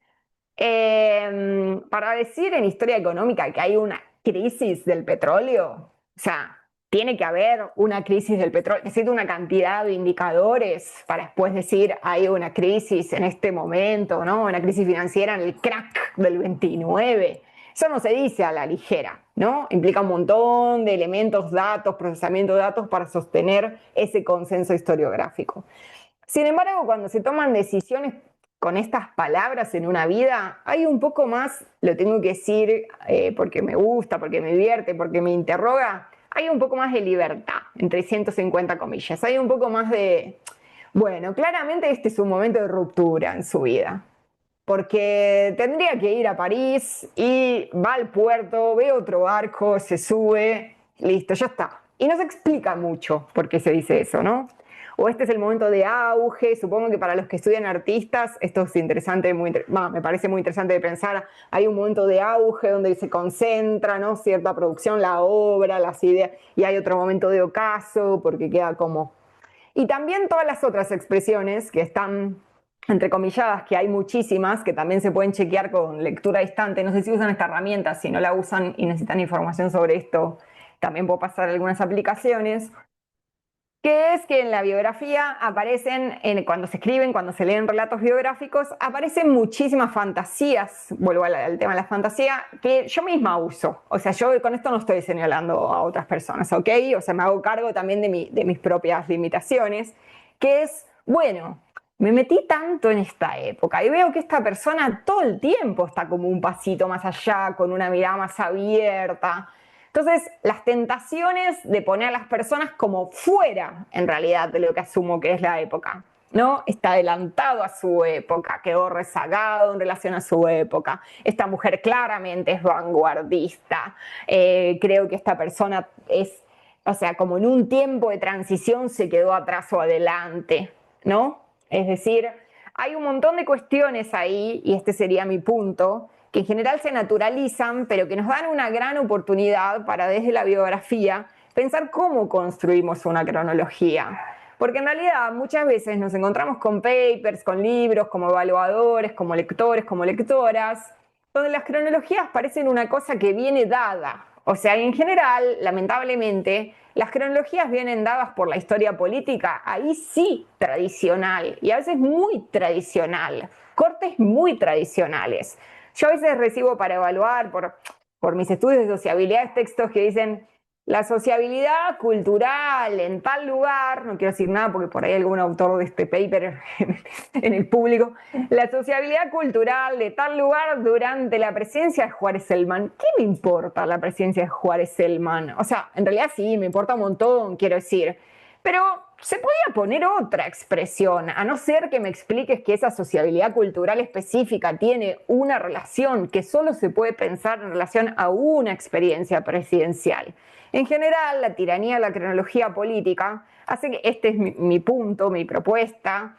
Para decir en historia económica que hay una crisis del petróleo, o sea, tiene que haber una crisis del petróleo, necesito una cantidad de indicadores para después decir hay una crisis en este momento, ¿no? Una crisis financiera en el crack del 29. Eso no se dice a la ligera, ¿no? Implica un montón de elementos, datos, procesamiento de datos para sostener ese consenso historiográfico. Sin embargo, cuando se toman decisiones con estas palabras en una vida, hay un poco más, lo tengo que decir porque me gusta, porque me divierte, porque me interroga, hay un poco más de libertad, entre 150 comillas. Hay un poco más de, bueno, claramente este es un momento de ruptura en su vida. Porque tendría que ir a París y va al puerto, ve otro barco, se sube, listo, ya está. Y no se explica mucho por qué se dice eso, ¿no? O este es el momento de auge, supongo que para los que estudian artistas, esto es interesante, me parece muy interesante de pensar, hay un momento de auge donde se concentra, ¿no? Cierta producción, la obra, las ideas, y hay otro momento de ocaso, porque queda como... Y también todas las otras expresiones que están entrecomilladas, que hay muchísimas, que también se pueden chequear con lectura distante, no sé si usan esta herramienta, si no la usan y necesitan información sobre esto, también puedo pasar algunas aplicaciones, que es que en la biografía aparecen, cuando se escriben, cuando se leen relatos biográficos, aparecen muchísimas fantasías, vuelvo al tema de la fantasía, que yo misma uso. O sea, yo con esto no estoy señalando a otras personas, ¿ok? O sea, me hago cargo también de mis propias limitaciones, que es, bueno, me metí tanto en esta época y veo que esta persona todo el tiempo está como un pasito más allá, con una mirada más abierta. Entonces, las tentaciones de poner a las personas como fuera, en realidad, de lo que asumo que es la época, ¿no? Está adelantado a su época, quedó rezagado en relación a su época. Esta mujer claramente es vanguardista. Creo que esta persona es, o sea, como en un tiempo de transición se quedó atrás o adelante, ¿no? Es decir, hay un montón de cuestiones ahí, y este sería mi punto, que en general se naturalizan, pero que nos dan una gran oportunidad para desde la biografía pensar cómo construimos una cronología. Porque en realidad muchas veces nos encontramos con papers, con libros, como evaluadores, como lectores, como lectoras, donde las cronologías parecen una cosa que viene dada. O sea, en general, lamentablemente, las cronologías vienen dadas por la historia política, ahí sí tradicional, y a veces muy tradicional, cortes muy tradicionales. Yo a veces recibo para evaluar por mis estudios de sociabilidad textos que dicen la sociabilidad cultural en tal lugar, no quiero decir nada porque por ahí hay algún autor de este paper en el público, la sociabilidad cultural de tal lugar durante la presidencia de Juárez Celman. ¿Qué me importa la presidencia de Juárez Celman? O sea, en realidad sí, me importa un montón, quiero decir, pero se podía poner otra expresión, a no ser que me expliques que esa sociabilidad cultural específica tiene una relación que solo se puede pensar en relación a una experiencia presidencial. En general, la tiranía de la cronología política hace que este es mi punto, mi propuesta,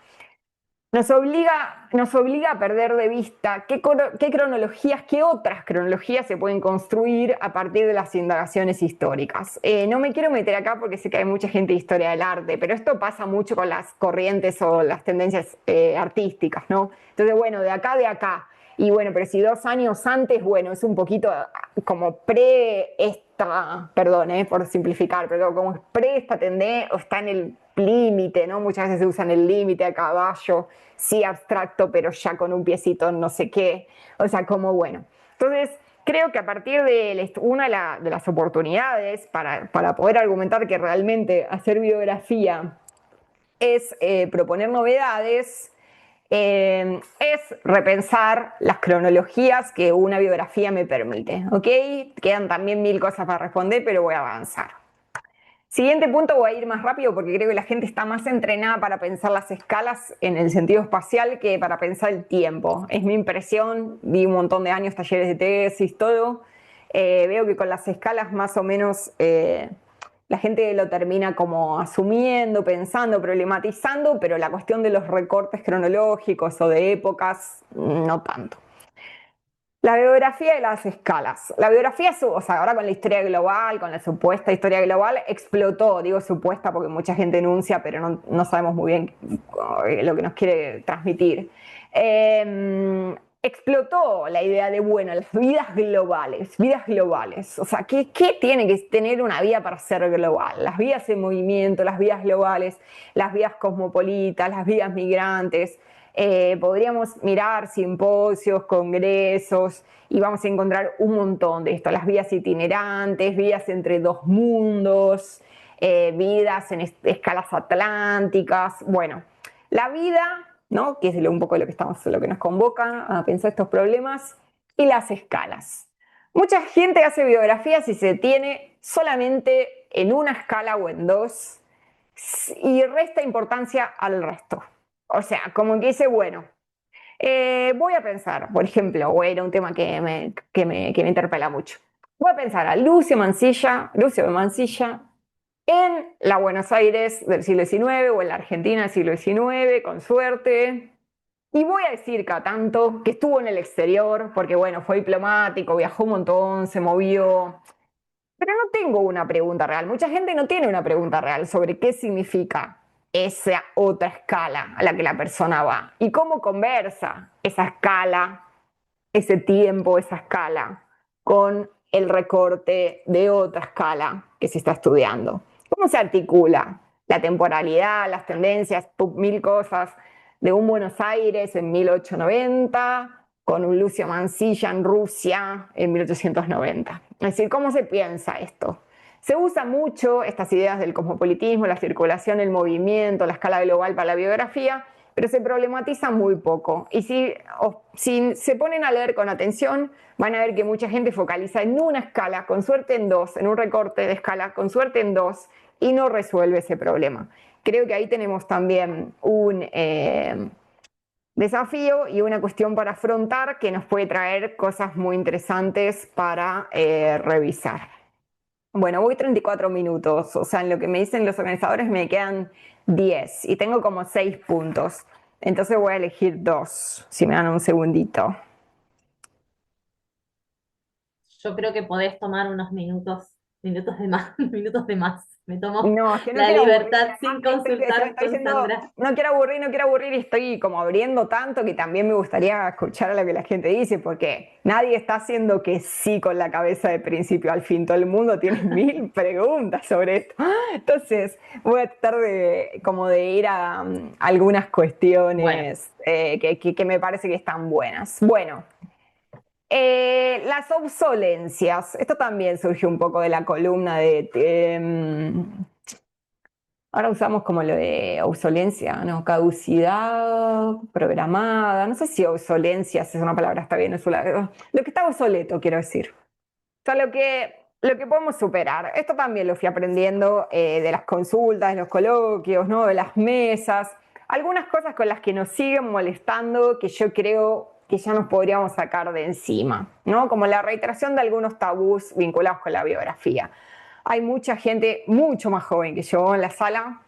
nos obliga a perder de vista qué cronologías, qué otras cronologías se pueden construir a partir de las indagaciones históricas. No me quiero meter acá porque sé que hay mucha gente de historia del arte, pero esto pasa mucho con las corrientes o las tendencias artísticas, ¿no? Entonces, bueno, de acá. Y bueno, pero si 2 años antes, bueno, es un poquito como perdón, por simplificar, pero como es esta tendencia, o está en el límite, ¿no? Muchas veces se usan el límite a caballo, sí abstracto, pero ya con un piecito en no sé qué. O sea, como bueno. Entonces, creo que a partir de una de las oportunidades para poder argumentar que realmente hacer biografía es proponer novedades, es repensar las cronologías que una biografía me permite, ¿ok? Quedan también 1000 cosas para responder, pero voy a avanzar. Siguiente punto, voy a ir más rápido porque creo que la gente está más entrenada para pensar las escalas en el sentido espacial que para pensar el tiempo. Es mi impresión, di un montón de años, talleres de tesis, todo. Veo que con las escalas más o menos la gente lo termina como asumiendo, pensando, problematizando, pero la cuestión de los recortes cronológicos o de épocas, no tanto. La biografía de las escalas. La biografía, o sea, ahora con la historia global, con la supuesta historia global, explotó. Digo supuesta porque mucha gente enuncia, pero no sabemos muy bien lo que nos quiere transmitir. Explotó la idea de, bueno, las vidas globales, vidas globales. O sea, ¿qué tiene que tener una vida para ser global? Las vidas en movimiento, las vidas globales, las vidas cosmopolitas, las vidas migrantes. Podríamos mirar simposios, congresos, y vamos a encontrar un montón de esto. Las vidas itinerantes, vidas entre dos mundos, vidas en escalas atlánticas. Bueno, la vida, ¿no? Que es un poco lo que nos convoca a pensar estos problemas, y las escalas. Mucha gente hace biografías y se tiene solamente en una escala o en dos, y resta importancia al resto. O sea, como que dice, bueno, voy a pensar, por ejemplo, o era un tema que me interpela mucho. Voy a pensar a Lucio de Mansilla, en la Buenos Aires del siglo XIX o en la Argentina del siglo XIX, con suerte. Y voy a decir cada tanto que estuvo en el exterior, porque bueno, fue diplomático, viajó un montón, se movió. Pero no tengo una pregunta real. Mucha gente no tiene una pregunta real sobre qué significa esa otra escala a la que la persona va y cómo conversa esa escala, ese tiempo, esa escala, con el recorte de otra escala que se está estudiando. ¿Cómo se articula la temporalidad, las tendencias, 1000 cosas de un Buenos Aires en 1890 con un Lucio Mansilla en Rusia en 1890? Es decir, ¿cómo se piensa esto? Se usa mucho estas ideas del cosmopolitismo, la circulación, el movimiento, la escala global para la biografía, pero se problematiza muy poco. Y si se ponen a leer con atención, van a ver que mucha gente focaliza en una escala, con suerte en dos, en un recorte de escala, con suerte en dos, y no resuelve ese problema. Creo que ahí tenemos también un desafío y una cuestión para afrontar que nos puede traer cosas muy interesantes para revisar. Bueno, voy 34 minutos, o sea, en lo que me dicen los organizadores me quedan 10 y tengo como 6 puntos. Entonces voy a elegir 2, si me dan un segundito. Yo creo que podés tomar unos minutos de más, minutos de más. Me tomo No, es que no la quiero aburrir. libertad Además, sin consultar estoy con diciendo, Sandra. no quiero aburrir y estoy como abriendo tanto que también me gustaría escuchar a lo que la gente dice, porque nadie está haciendo que sí con la cabeza de principio al fin. Todo el mundo tiene 1000 preguntas sobre esto. Entonces, voy a tratar de ir a algunas Bueno, cuestiones que me parece que están buenas. Bueno. Las obsolencias. Esto también surgió un poco de la columna ahora usamos como lo de obsolencia, ¿no? Caducidad programada. No sé si obsolencias es una palabra, está bien, lo que está obsoleto, quiero decir. O sea, lo que podemos superar. Esto también lo fui aprendiendo de las consultas, de los coloquios, ¿no? De las mesas. Algunas cosas con las que nos siguen molestando que yo creo que ya nos podríamos sacar de encima, ¿no? Como la reiteración de algunos tabús vinculados con la biografía. Hay mucha gente mucho más joven que yo en la sala.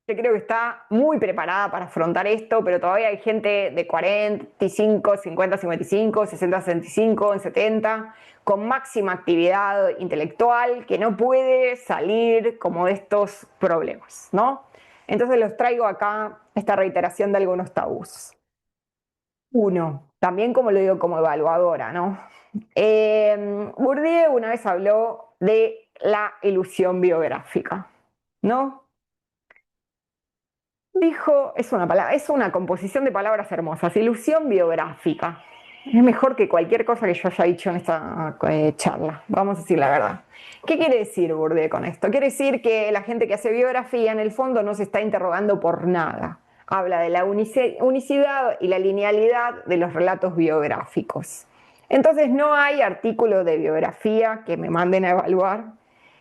Yo creo que está muy preparada para afrontar esto, pero todavía hay gente de 45, 50, 55, 60, 65, en 70, con máxima actividad intelectual, que no puede salir como de estos problemas, ¿no? Entonces los traigo acá esta reiteración de algunos tabús. Uno, también como lo digo como evaluadora, ¿no? Bourdieu una vez habló de la ilusión biográfica, ¿no? Dijo, es una composición de palabras hermosas, ilusión biográfica. Es mejor que cualquier cosa que yo haya dicho en esta charla, vamos a decir la verdad. ¿Qué quiere decir Bourdieu con esto? Quiere decir que la gente que hace biografía en el fondo no se está interrogando por nada. Habla de la unicidad y la linealidad de los relatos biográficos. Entonces no hay artículo de biografía que me manden a evaluar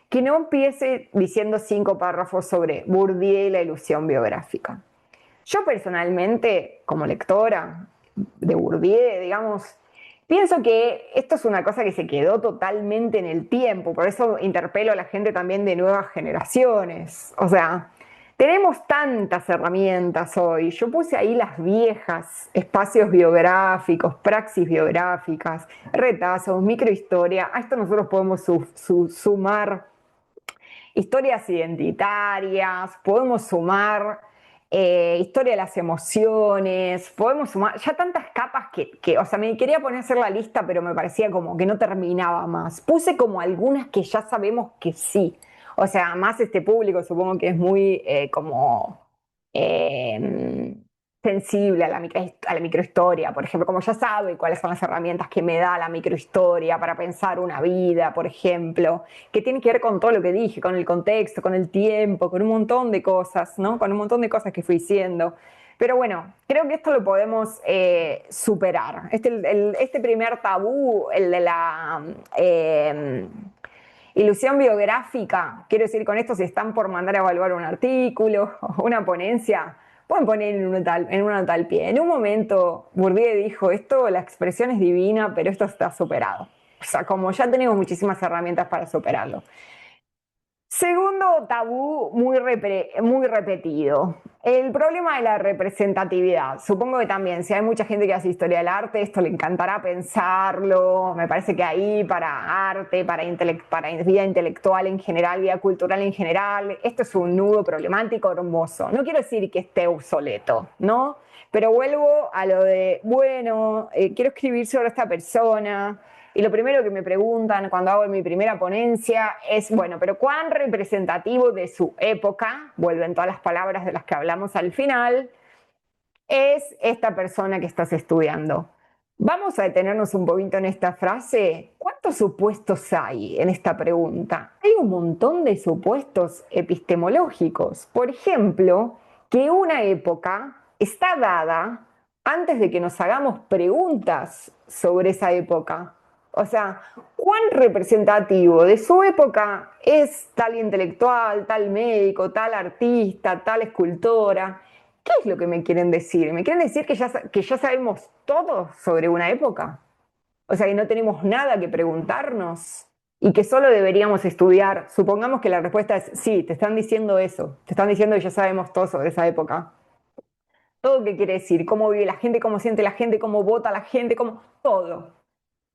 que no empiece diciendo 5 párrafos sobre Bourdieu y la ilusión biográfica. Yo personalmente, como lectora de Bourdieu, digamos, pienso que esto es una cosa que se quedó totalmente en el tiempo, por eso interpelo a la gente también de nuevas generaciones. O sea, tenemos tantas herramientas hoy. Yo puse ahí las viejas, espacios biográficos, praxis biográficas, retazos, microhistoria. A esto nosotros podemos sumar historias identitarias, podemos sumar historia de las emociones, podemos sumar ya tantas capas o sea, me quería poner a hacer la lista, pero me parecía como que no terminaba más. Puse como algunas que ya sabemos que sí. O sea, más este público supongo que es muy como eh, sensible a la microhistoria, por ejemplo, como ya sabe cuáles son las herramientas que me da la microhistoria para pensar una vida, por ejemplo, que tiene que ver con todo lo que dije, con el contexto, con el tiempo, con un montón de cosas, ¿no? Con un montón de cosas que fui diciendo. Pero bueno, creo que esto lo podemos superar. Este primer tabú, el de la ilusión biográfica, quiero decir con esto, si están por mandar a evaluar un artículo o una ponencia, pueden poner en una nota al pie. En un momento, Bourdieu dijo, esto, la expresión es divina, pero esto está superado. O sea, como ya tenemos muchísimas herramientas para superarlo. Segundo tabú muy repetido, el problema de la representatividad. Supongo que también, si hay mucha gente que hace historia del arte, esto le encantará pensarlo. Me parece que ahí para arte, para vida intelectual en general, vida cultural en general, esto es un nudo problemático hermoso. No quiero decir que esté obsoleto, ¿no? Pero vuelvo a lo de, bueno, quiero escribir sobre esta persona. Y lo primero que me preguntan cuando hago mi primera ponencia es, bueno, pero ¿cuán representativo de su época, vuelven todas las palabras de las que hablamos al final, es esta persona que estás estudiando? Vamos a detenernos un poquito en esta frase. ¿Cuántos supuestos hay en esta pregunta? Hay un montón de supuestos epistemológicos. Por ejemplo, que una época está dada antes de que nos hagamos preguntas sobre esa época. O sea, ¿cuán representativo de su época es tal intelectual, tal médico, tal artista, tal escultora? ¿Qué es lo que me quieren decir? ¿Me quieren decir que ya sabemos todo sobre una época? O sea, que no tenemos nada que preguntarnos y que solo deberíamos estudiar. Supongamos que la respuesta es sí, te están diciendo eso, te están diciendo que ya sabemos todo sobre esa época. ¿Todo qué quiere decir? ¿Cómo vive la gente? ¿Cómo siente la gente? ¿Cómo vota la gente? ¿Cómo? Todo.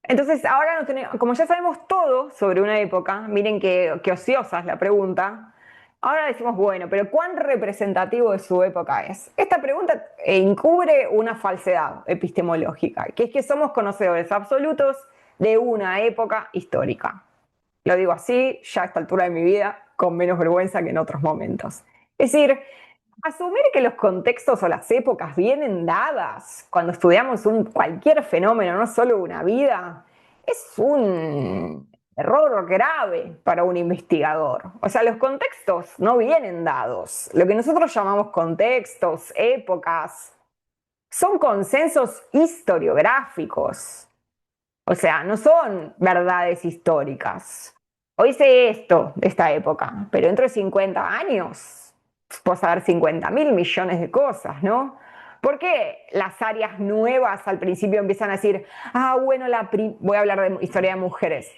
Entonces, ahora no tenemos, como ya sabemos todo sobre una época, miren qué ociosa es la pregunta, ahora decimos, bueno, pero ¿cuán representativo de su época es? Esta pregunta encubre una falsedad epistemológica, que es que somos conocedores absolutos de una época histórica. Lo digo así, ya a esta altura de mi vida, con menos vergüenza que en otros momentos. Es decir, asumir que los contextos o las épocas vienen dadas cuando estudiamos cualquier fenómeno, no solo una vida, es un error grave para un investigador. O sea, los contextos no vienen dados. Lo que nosotros llamamos contextos, épocas, son consensos historiográficos. O sea, no son verdades históricas. Hoy sé esto de esta época, pero dentro de 50 años puedo saber 50.000 millones de cosas, ¿no? ¿Por qué las áreas nuevas al principio empiezan a decir, ah, bueno, voy a hablar de historia de mujeres,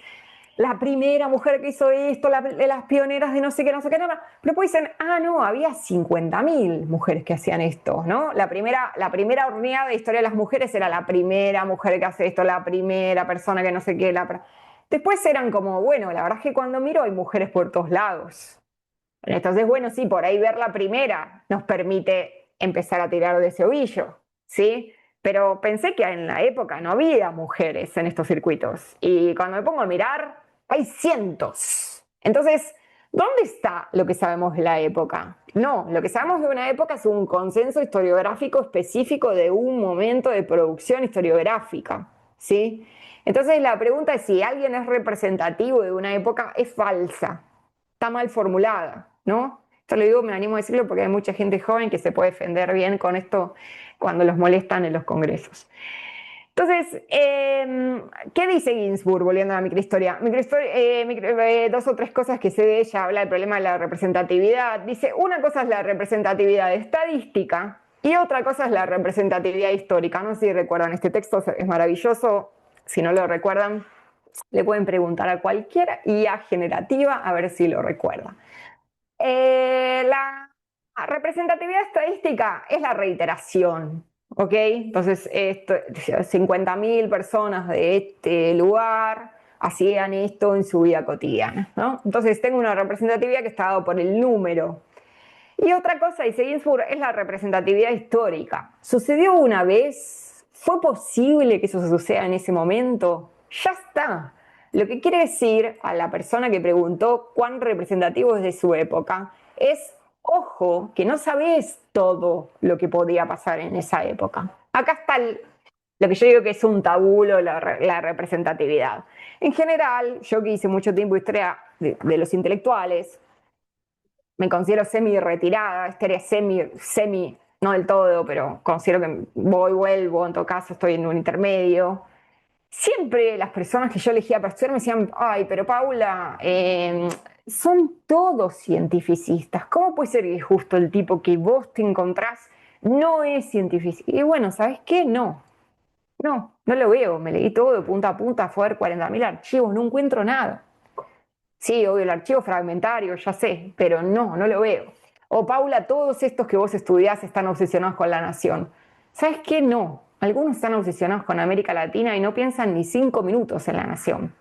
la primera mujer que hizo esto, las pioneras de no sé qué, no sé qué, no, no. Pero después dicen, ah, no, había 50.000 mujeres que hacían esto, ¿no? La primera horneada de historia de las mujeres era la primera mujer que hace esto, la primera persona que no sé qué. Después eran como, bueno, la verdad es que cuando miro hay mujeres por todos lados. Entonces, bueno, sí, por ahí ver la primera nos permite empezar a tirar de ese ovillo, ¿sí? pero pensé que en la época no había mujeres en estos circuitos. Y cuando me pongo a mirar, hay cientos. Entonces, ¿dónde está lo que sabemos de la época? No, lo que sabemos de una época es un consenso historiográfico específico de un momento de producción historiográfica, ¿sí? Entonces la pregunta es si alguien es representativo de una época es falsa, está mal formulada, ¿no? Esto lo digo, me animo a decirlo porque hay mucha gente joven que se puede defender bien con esto cuando los molestan en los congresos. Entonces, ¿qué dice Ginsburg, volviendo a la microhistoria? Dos o tres cosas que sé de ella, habla del problema de la representatividad. Dice, una cosa es la representatividad estadística y otra cosa es la representatividad histórica. No sé si recuerdan, este texto es maravilloso. Si no lo recuerdan, le pueden preguntar a cualquier IA generativa a ver si lo recuerda. La representatividad estadística es la reiteración, ¿ok? Entonces, 50.000 personas de este lugar hacían esto en su vida cotidiana, ¿no? Entonces, tengo una representatividad que está dada por el número. Y otra cosa, dice Ginsburg, es la representatividad histórica. ¿Sucedió una vez? ¿Fue posible que eso suceda en ese momento? Ya está. Lo que quiere decir a la persona que preguntó cuán representativo es de su época es, ojo, que no sabés todo lo que podía pasar en esa época. Acá está lo que yo digo que es un tabú, la representatividad. En general, yo que hice mucho tiempo historia de los intelectuales, me considero semi-retirada, estaría semi, no del todo, pero considero que vuelvo, en todo caso estoy en un intermedio. Siempre las personas que yo elegía para estudiar me decían, ay, pero Paula, son todos cientificistas. ¿Cómo puede ser que justo el tipo que vos te encontrás no es científico? Y bueno, ¿sabes qué? No lo veo. Me leí todo de punta a punta, fue a ver 40.000 archivos, no encuentro nada. Sí, obvio, el archivo fragmentario, ya sé, pero no lo veo. O Paula, todos estos que vos estudiás están obsesionados con la nación. ¿Sabes qué? No. Algunos están obsesionados con América Latina y no piensan ni 5 minutos en la nación.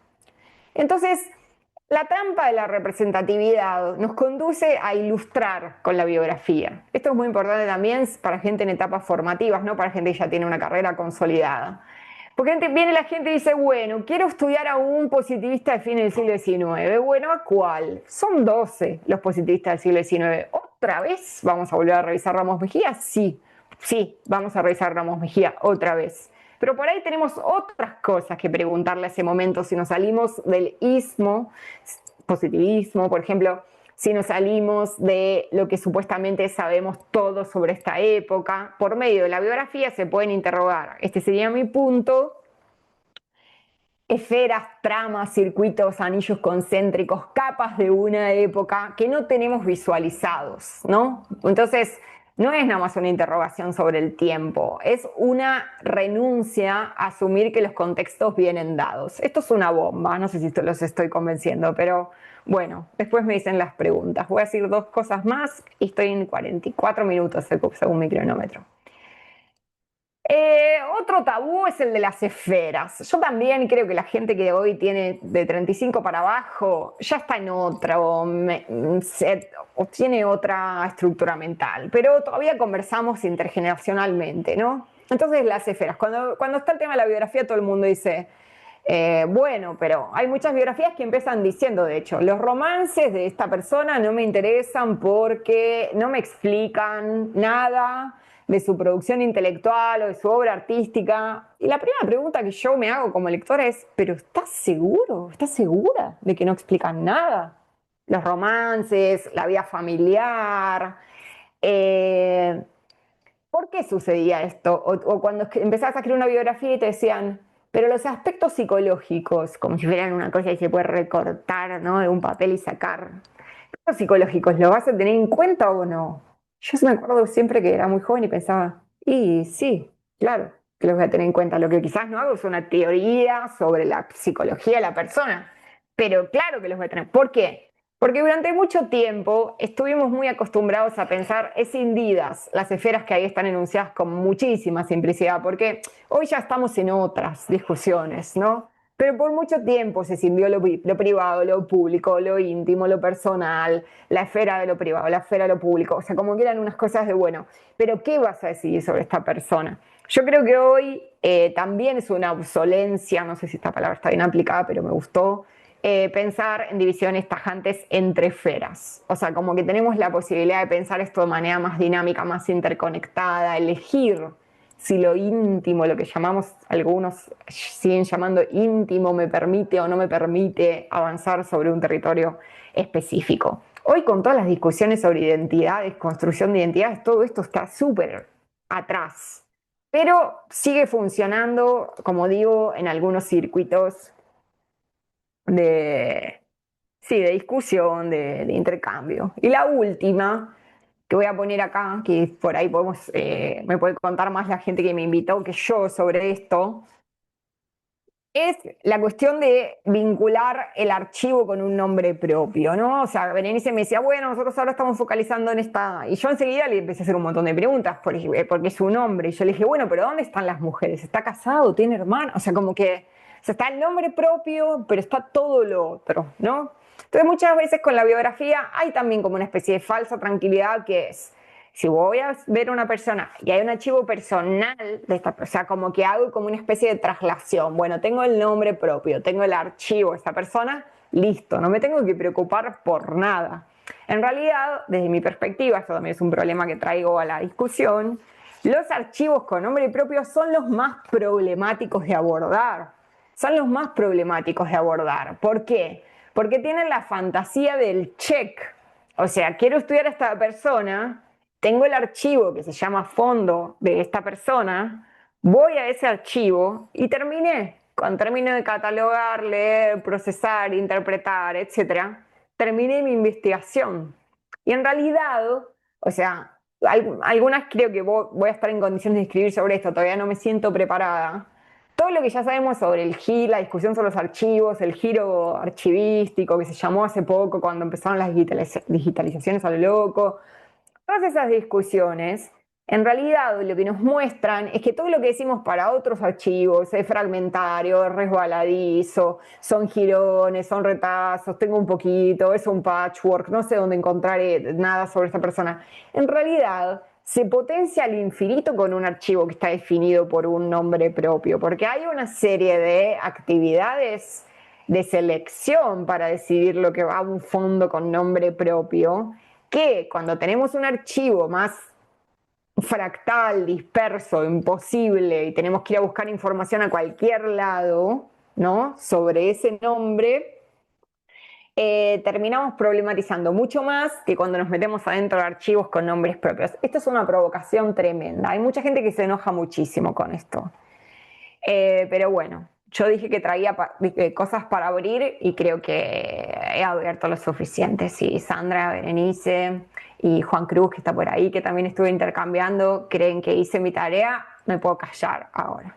Entonces, la trampa de la representatividad nos conduce a ilustrar con la biografía. Esto es muy importante también para gente en etapas formativas, no para gente que ya tiene una carrera consolidada. Porque viene la gente y dice, bueno, quiero estudiar a un positivista del fin del siglo XIX. Bueno, ¿a cuál? Son 12 los positivistas del siglo XIX. ¿Otra vez vamos a volver a revisar Ramos Mejía? Sí, vamos a revisar Ramos Mejía otra vez. Pero por ahí tenemos otras cosas que preguntarle a ese momento si nos salimos del ismo, positivismo, por ejemplo, si nos salimos de lo que supuestamente sabemos todo sobre esta época. Por medio de la biografía se pueden interrogar. Este sería mi punto. Esferas, tramas, circuitos, anillos concéntricos, capas de una época que no tenemos visualizados, ¿no? Entonces, no es nada más una interrogación sobre el tiempo, es una renuncia a asumir que los contextos vienen dados. Esto es una bomba, no sé si los estoy convenciendo, pero bueno, después me dicen las preguntas. Voy a decir 2 cosas más y estoy en 44 minutos según mi cronómetro. Otro tabú es el de las esferas. Yo también creo que la gente que hoy tiene de 35 para abajo ya está en otro set o tiene otra estructura mental, pero todavía conversamos intergeneracionalmente, ¿no? Entonces las esferas, cuando está el tema de la biografía todo el mundo dice, bueno, pero hay muchas biografías que empiezan diciendo, de hecho, los romances de esta persona no me interesan porque no me explican nada de su producción intelectual o de su obra artística. Y la primera pregunta que yo me hago como lectora es, ¿pero estás seguro? ¿Estás segura de que no explican nada? Los romances, la vida familiar. ¿Por qué sucedía esto? O cuando empezabas a escribir una biografía y te decían, pero los aspectos psicológicos, como si fueran una cosa que se puede recortar, ¿no?, de un papel y sacar. ¿Los psicológicos los vas a tener en cuenta o no? Yo me acuerdo siempre que era muy joven y pensaba, y sí, claro, que los voy a tener en cuenta. Lo que quizás no hago es una teoría sobre la psicología de la persona, pero claro que los voy a tener. ¿Por qué? Porque durante mucho tiempo estuvimos muy acostumbrados a pensar escindidas las esferas que ahí están enunciadas con muchísima simplicidad, porque hoy ya estamos en otras discusiones, ¿no? Pero por mucho tiempo se escindió lo privado, lo público, lo íntimo, lo personal, la esfera de lo privado, la esfera de lo público, o sea, como que eran unas cosas de, bueno, pero ¿qué vas a decidir sobre esta persona? Yo creo que hoy también es una obsolencia, no sé si esta palabra está bien aplicada, pero me gustó, pensar en divisiones tajantes entre esferas. O sea, como que tenemos la posibilidad de pensar esto de manera más dinámica, más interconectada, elegir si lo íntimo, lo que llamamos, algunos siguen llamando íntimo, me permite o no me permite avanzar sobre un territorio específico. Hoy con todas las discusiones sobre identidades, construcción de identidades, todo esto está súper atrás, pero sigue funcionando, como digo, en algunos circuitos de, sí, de discusión, de intercambio. Y la última que voy a poner acá, que por ahí podemos, me puede contar más la gente que me invitó que yo sobre esto, es la cuestión de vincular el archivo con un nombre propio, ¿no? O sea, Berenice me decía, bueno, nosotros ahora estamos focalizando en esta... Y yo enseguida le empecé a hacer un montón de preguntas, porque es un hombre. Y yo le dije, bueno, pero ¿dónde están las mujeres? ¿Está casado? ¿Tiene hermano? O sea, como que... O sea, está el nombre propio, pero está todo lo otro, ¿no? Entonces muchas veces con la biografía hay también como una especie de falsa tranquilidad que es... Si voy a ver a una persona y hay un archivo personal de esta persona, o sea, como que hago como una especie de traslación. Bueno, tengo el nombre propio, tengo el archivo de esta persona, listo, no me tengo que preocupar por nada. En realidad, desde mi perspectiva, esto también es un problema que traigo a la discusión, los archivos con nombre propio son los más problemáticos de abordar. Son los más problemáticos de abordar. ¿Por qué? Porque tienen la fantasía del check. O sea, quiero estudiar a esta persona, tengo el archivo que se llama fondo de esta persona, voy a ese archivo y terminé. Cuando termino de catalogar, leer, procesar, interpretar, etcétera, terminé mi investigación. Y en realidad, o sea, algunas creo que voy a estar en condiciones de escribir sobre esto, todavía no me siento preparada. Todo lo que ya sabemos sobre el GIR, la discusión sobre los archivos, el giro archivístico que se llamó hace poco cuando empezaron las digitalizaciones a lo loco, todas esas discusiones, en realidad lo que nos muestran es que todo lo que decimos para otros archivos es fragmentario, es resbaladizo, son girones, son retazos, tengo un poquito, es un patchwork, no sé dónde encontrar nada sobre esta persona. En realidad se potencia al infinito con un archivo que está definido por un nombre propio, porque hay una serie de actividades de selección para decidir lo que va a un fondo con nombre propio, que cuando tenemos un archivo más fractal, disperso, imposible, y tenemos que ir a buscar información a cualquier lado, ¿no? Sobre ese nombre, terminamos problematizando mucho más que cuando nos metemos adentro de archivos con nombres propios. Esto es una provocación tremenda. Hay mucha gente que se enoja muchísimo con esto. Pero bueno, yo dije que traía cosas para abrir y creo que he abierto lo suficiente. Sí, Sandra, Berenice y Juan Cruz, que está por ahí, que también estuve intercambiando, creen que hice mi tarea, me puedo callar ahora.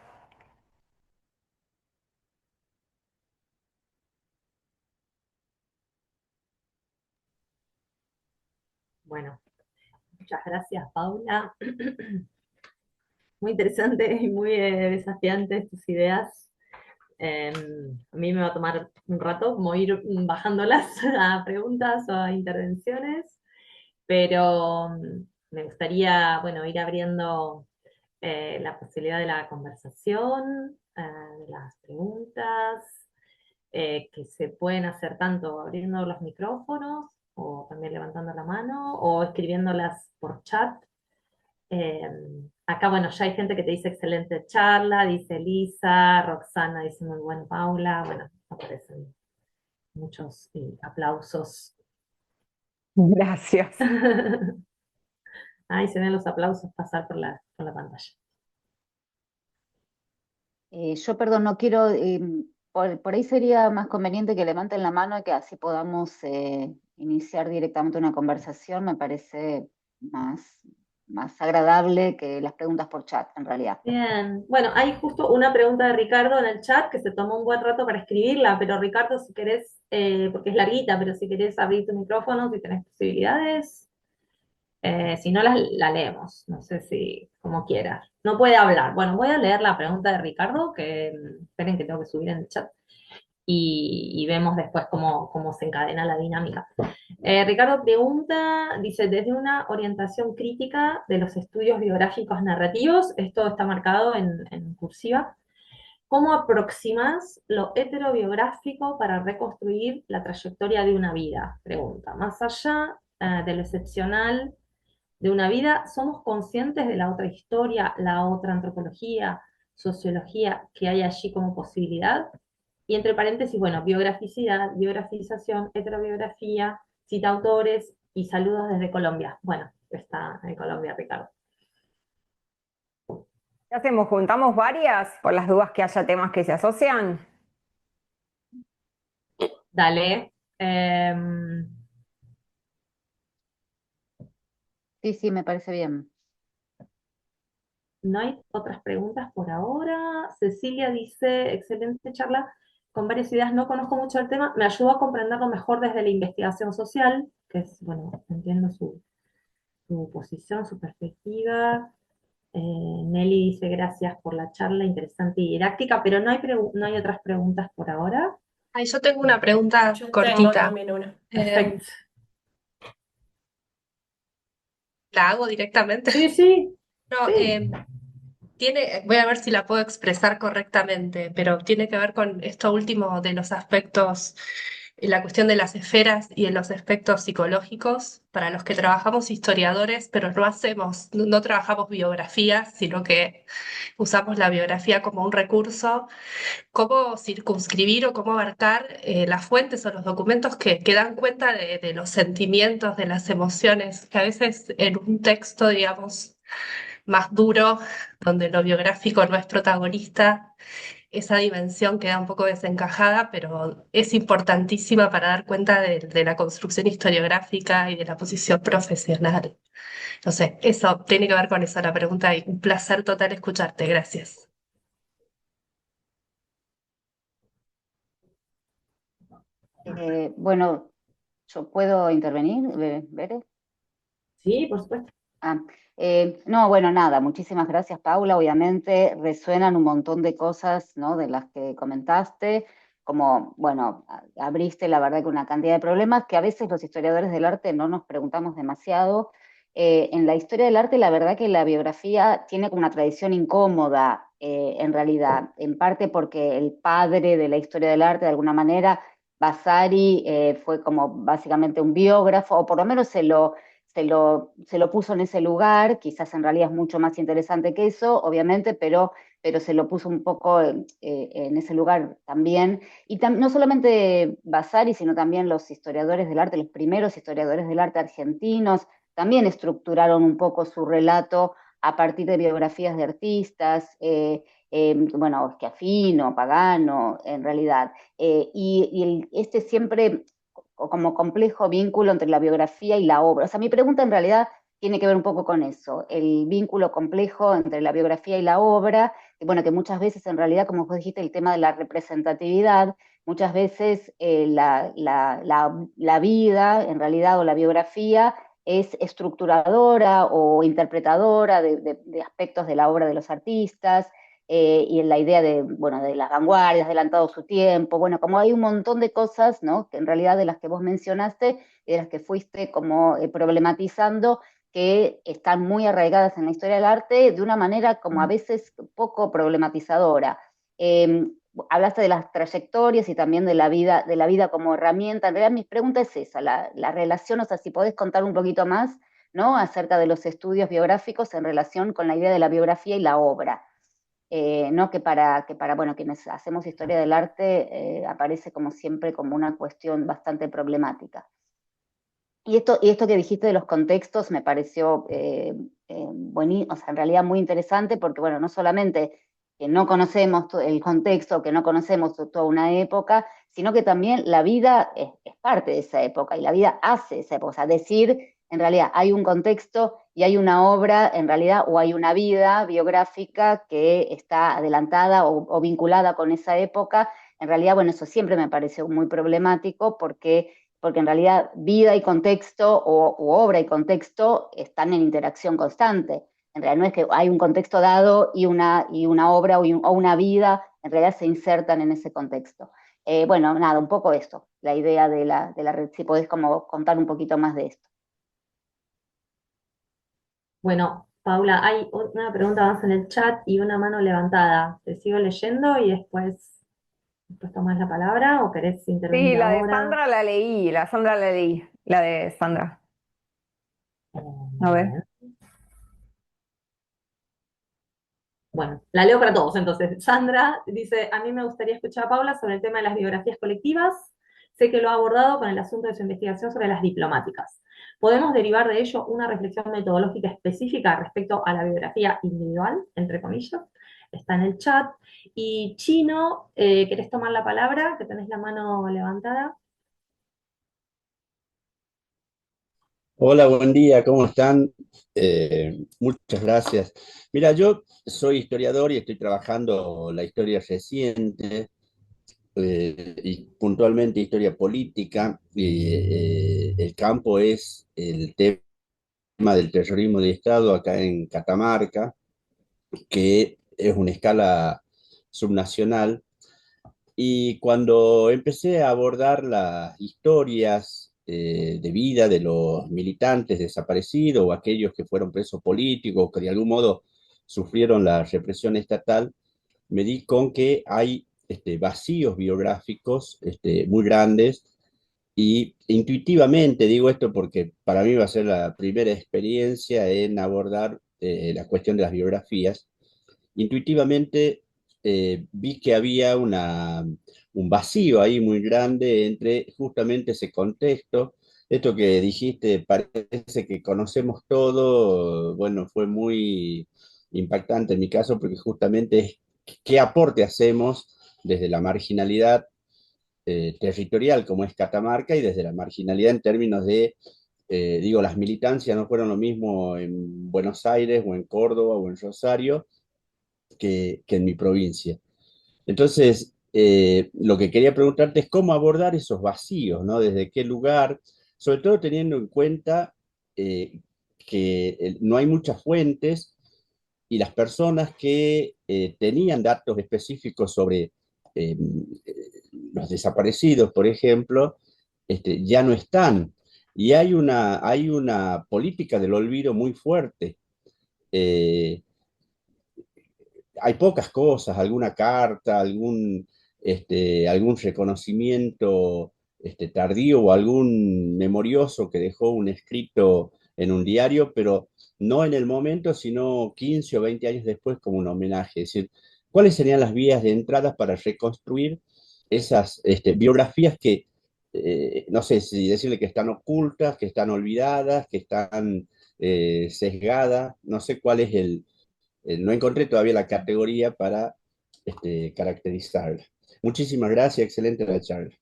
Bueno, muchas gracias, Paula. Muy interesante y muy desafiantes tus ideas. A mí me va a tomar un rato como ir bajándolas a preguntas o a intervenciones, pero me gustaría, bueno, ir abriendo la posibilidad de la conversación, de las preguntas, que se pueden hacer tanto abriendo los micrófonos o también levantando la mano o escribiéndolas por chat. Eh, Acá, bueno, ya hay gente que te dice excelente charla, dice Lisa, Roxana dice muy bueno, Paula, bueno, aparecen muchos aplausos. Gracias. Ahí se ven los aplausos pasar por la pantalla. Yo, perdón, no quiero, por ahí sería más conveniente que levanten la mano y que así podamos iniciar directamente una conversación. Me parece más agradable que las preguntas por chat, en realidad. Bien, bueno, hay justo una pregunta de Ricardo en el chat que se tomó un buen rato para escribirla, pero Ricardo, si querés, porque es larguita, pero si querés abrir tu micrófono, si tenés posibilidades, si no la leemos, no sé si como quieras. No puede hablar. Bueno, voy a leer la pregunta de Ricardo, que esperen que tengo que subir en el chat. y vemos después cómo se encadena la dinámica. Ricardo pregunta, dice, desde una orientación crítica de los estudios biográficos narrativos, esto está marcado en cursiva, ¿cómo aproximas lo heterobiográfico para reconstruir la trayectoria de una vida? Pregunta, más allá de lo excepcional de una vida, ¿somos conscientes de la otra historia, la otra antropología, sociología que hay allí como posibilidad? Y entre paréntesis, bueno, biograficidad, biografización, heterobiografía, cita autores y saludos desde Colombia. Bueno, está en Colombia, Ricardo. ¿Qué hacemos? ¿Juntamos varias por las dudas que haya temas que se asocian? Dale. Sí, sí, me parece bien. No hay otras preguntas por ahora. Cecilia dice, excelente charla, con varias ideas, no conozco mucho el tema, me ayudó a comprenderlo mejor desde la investigación social, que es, bueno, entiendo su posición, su perspectiva. Nelly dice, gracias por la charla, interesante y didáctica, pero no hay otras preguntas por ahora. Ay, yo tengo una pregunta Yo tengo cortita. también una. Perfecto. ¿La hago directamente? Sí, sí, No, sí. voy a ver si la puedo expresar correctamente, pero tiene que ver con esto último de los aspectos, la cuestión de las esferas y de los aspectos psicológicos, para los que trabajamos historiadores, pero no trabajamos biografías, sino que usamos la biografía como un recurso. ¿Cómo circunscribir o cómo abarcar las fuentes o los documentos que dan cuenta de los sentimientos, de las emociones, que a veces en un texto, digamos, más duro, donde lo biográfico no es protagonista, esa dimensión queda un poco desencajada, pero es importantísima para dar cuenta de la construcción historiográfica y de la posición profesional? No sé, eso tiene que ver con eso la pregunta y un placer total escucharte. Gracias. Bueno, ¿yo puedo intervenir, Bere? Sí, por supuesto. Ah, no, bueno, nada, muchísimas gracias, Paula. Obviamente resuenan un montón de cosas, ¿no? De las que comentaste, como, bueno, abriste la verdad que una cantidad de problemas que a veces los historiadores del arte no nos preguntamos demasiado. En la historia del arte, la verdad que la biografía tiene como una tradición incómoda, en realidad, en parte porque el padre de la historia del arte, de alguna manera, Vasari, fue como básicamente un biógrafo, o por lo menos se lo puso en ese lugar, quizás en realidad es mucho más interesante que eso, obviamente, pero se lo puso un poco en ese lugar también. Y no solamente Vasari, sino también los historiadores del arte, los primeros historiadores del arte argentinos, también estructuraron un poco su relato a partir de biografías de artistas, bueno, Schiaffino, Pagano, en realidad. Este siempre como complejo vínculo entre la biografía y la obra. O sea, mi pregunta en realidad tiene que ver un poco con eso, el vínculo complejo entre la biografía y la obra, y bueno, que muchas veces en realidad, como vos dijiste, el tema de la representatividad, muchas veces la vida en realidad o la biografía es estructuradora o interpretadora de aspectos de la obra de los artistas, y en la idea de, bueno, de las vanguardias, adelantado su tiempo, bueno, como hay un montón de cosas, ¿no? Que en realidad de las que vos mencionaste y de las que fuiste como problematizando, que están muy arraigadas en la historia del arte de una manera como a veces poco problematizadora. Eh, Hablaste de las trayectorias y también de la vida como herramienta. En realidad mi pregunta es esa, la relación, o sea, si podés contar un poquito más, ¿no? Acerca de los estudios biográficos en relación con la idea de la biografía y la obra. ¿No? Que para, bueno, quienes hacemos historia del arte aparece como siempre como una cuestión bastante problemática. Y esto que dijiste de los contextos me pareció o sea, en realidad muy interesante porque, bueno, no solamente que no conocemos el contexto, que no conocemos toda una época, sino que también la vida es parte de esa época y la vida hace esa época. O sea, decir, en realidad, hay un contexto y hay una obra, en realidad, o hay una vida biográfica que está adelantada o vinculada con esa época, en realidad, bueno, eso siempre me pareció muy problemático porque en realidad vida y contexto o obra y contexto están en interacción constante. En realidad no es que hay un contexto dado y una obra o una vida, en realidad se insertan en ese contexto. Bueno, nada, un poco esto, la idea de la red, si podés como contar un poquito más de esto. Bueno, Paula, hay una pregunta más en el chat y una mano levantada. Te sigo leyendo y después tomas la palabra o querés Sí, intervenir la de ahora. Sandra la leí, la Sandra la leí, la de Sandra. A ver. Bien. Bueno, la leo para todos. Entonces, Sandra dice, a mí me gustaría escuchar a Paula sobre el tema de las biografías colectivas. Sé que lo ha abordado con el asunto de su investigación sobre las diplomáticas. ¿Podemos derivar de ello una reflexión metodológica específica respecto a la biografía individual, entre comillas? Está en el chat. Y Chino, ¿querés tomar la palabra? Que tenés la mano levantada. Hola, buen día, ¿cómo están? Muchas gracias. Mira, yo soy historiador y estoy trabajando la historia reciente y puntualmente historia política. Y, el campo es el tema del terrorismo de Estado acá en Catamarca, que es una escala subnacional. Y cuando empecé a abordar las historias de vida de los militantes desaparecidos o aquellos que fueron presos políticos, que de algún modo sufrieron la represión estatal, me di con que hay vacíos biográficos muy grandes y intuitivamente digo esto porque para mí va a ser la primera experiencia en abordar la cuestión de las biografías. Intuitivamente vi que había un vacío ahí muy grande entre justamente ese contexto. Esto que dijiste, parece que conocemos todo, bueno, fue muy impactante en mi caso porque justamente es qué aporte hacemos desde la marginalidad territorial como es Catamarca y desde la marginalidad en términos de, digo, las militancias no fueron lo mismo en Buenos Aires o en Córdoba o en Rosario que en mi provincia. Entonces, lo que quería preguntarte es cómo abordar esos vacíos, ¿no? Desde qué lugar, sobre todo teniendo en cuenta que no hay muchas fuentes y las personas que tenían datos específicos sobre eh, los desaparecidos, por ejemplo, ya no están. Y hay una política del olvido muy fuerte. Eh, Hay pocas cosas, alguna carta, algún reconocimiento tardío o algún memorioso que dejó un escrito en un diario, pero no en el momento, sino 15 o 20 años después como un homenaje. Es decir, ¿cuáles serían las vías de entrada para reconstruir esas biografías que, no sé si decirle que están ocultas, que están olvidadas, que están sesgadas? No sé cuál es no encontré todavía la categoría para caracterizarla. Muchísimas gracias, excelente la charla.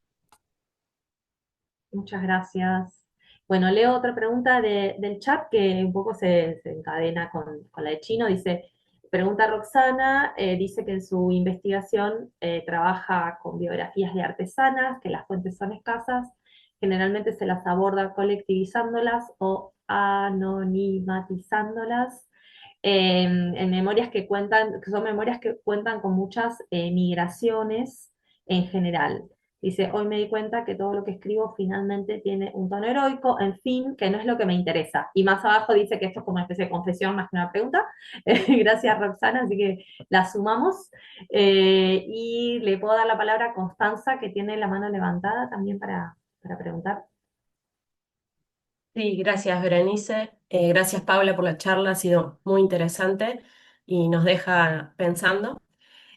Muchas gracias. Bueno, leo otra pregunta del chat que un poco se encadena con la de Chino. Dice, pregunta Roxana, dice que en su investigación trabaja con biografías de artesanas, que las fuentes son escasas, generalmente se las aborda colectivizándolas o anonimatizándolas en memorias que cuentan, que son memorias que cuentan con muchas migraciones en general. Dice, hoy me di cuenta que todo lo que escribo finalmente tiene un tono heroico, en fin, que no es lo que me interesa. Y más abajo dice que esto es como una especie de confesión más que una pregunta. Gracias, Roxana, así que la sumamos. Y le puedo dar la palabra a Constanza, que tiene la mano levantada también para preguntar. Sí, gracias, Berenice. Gracias, Paula, por la charla. Ha sido muy interesante y nos deja pensando.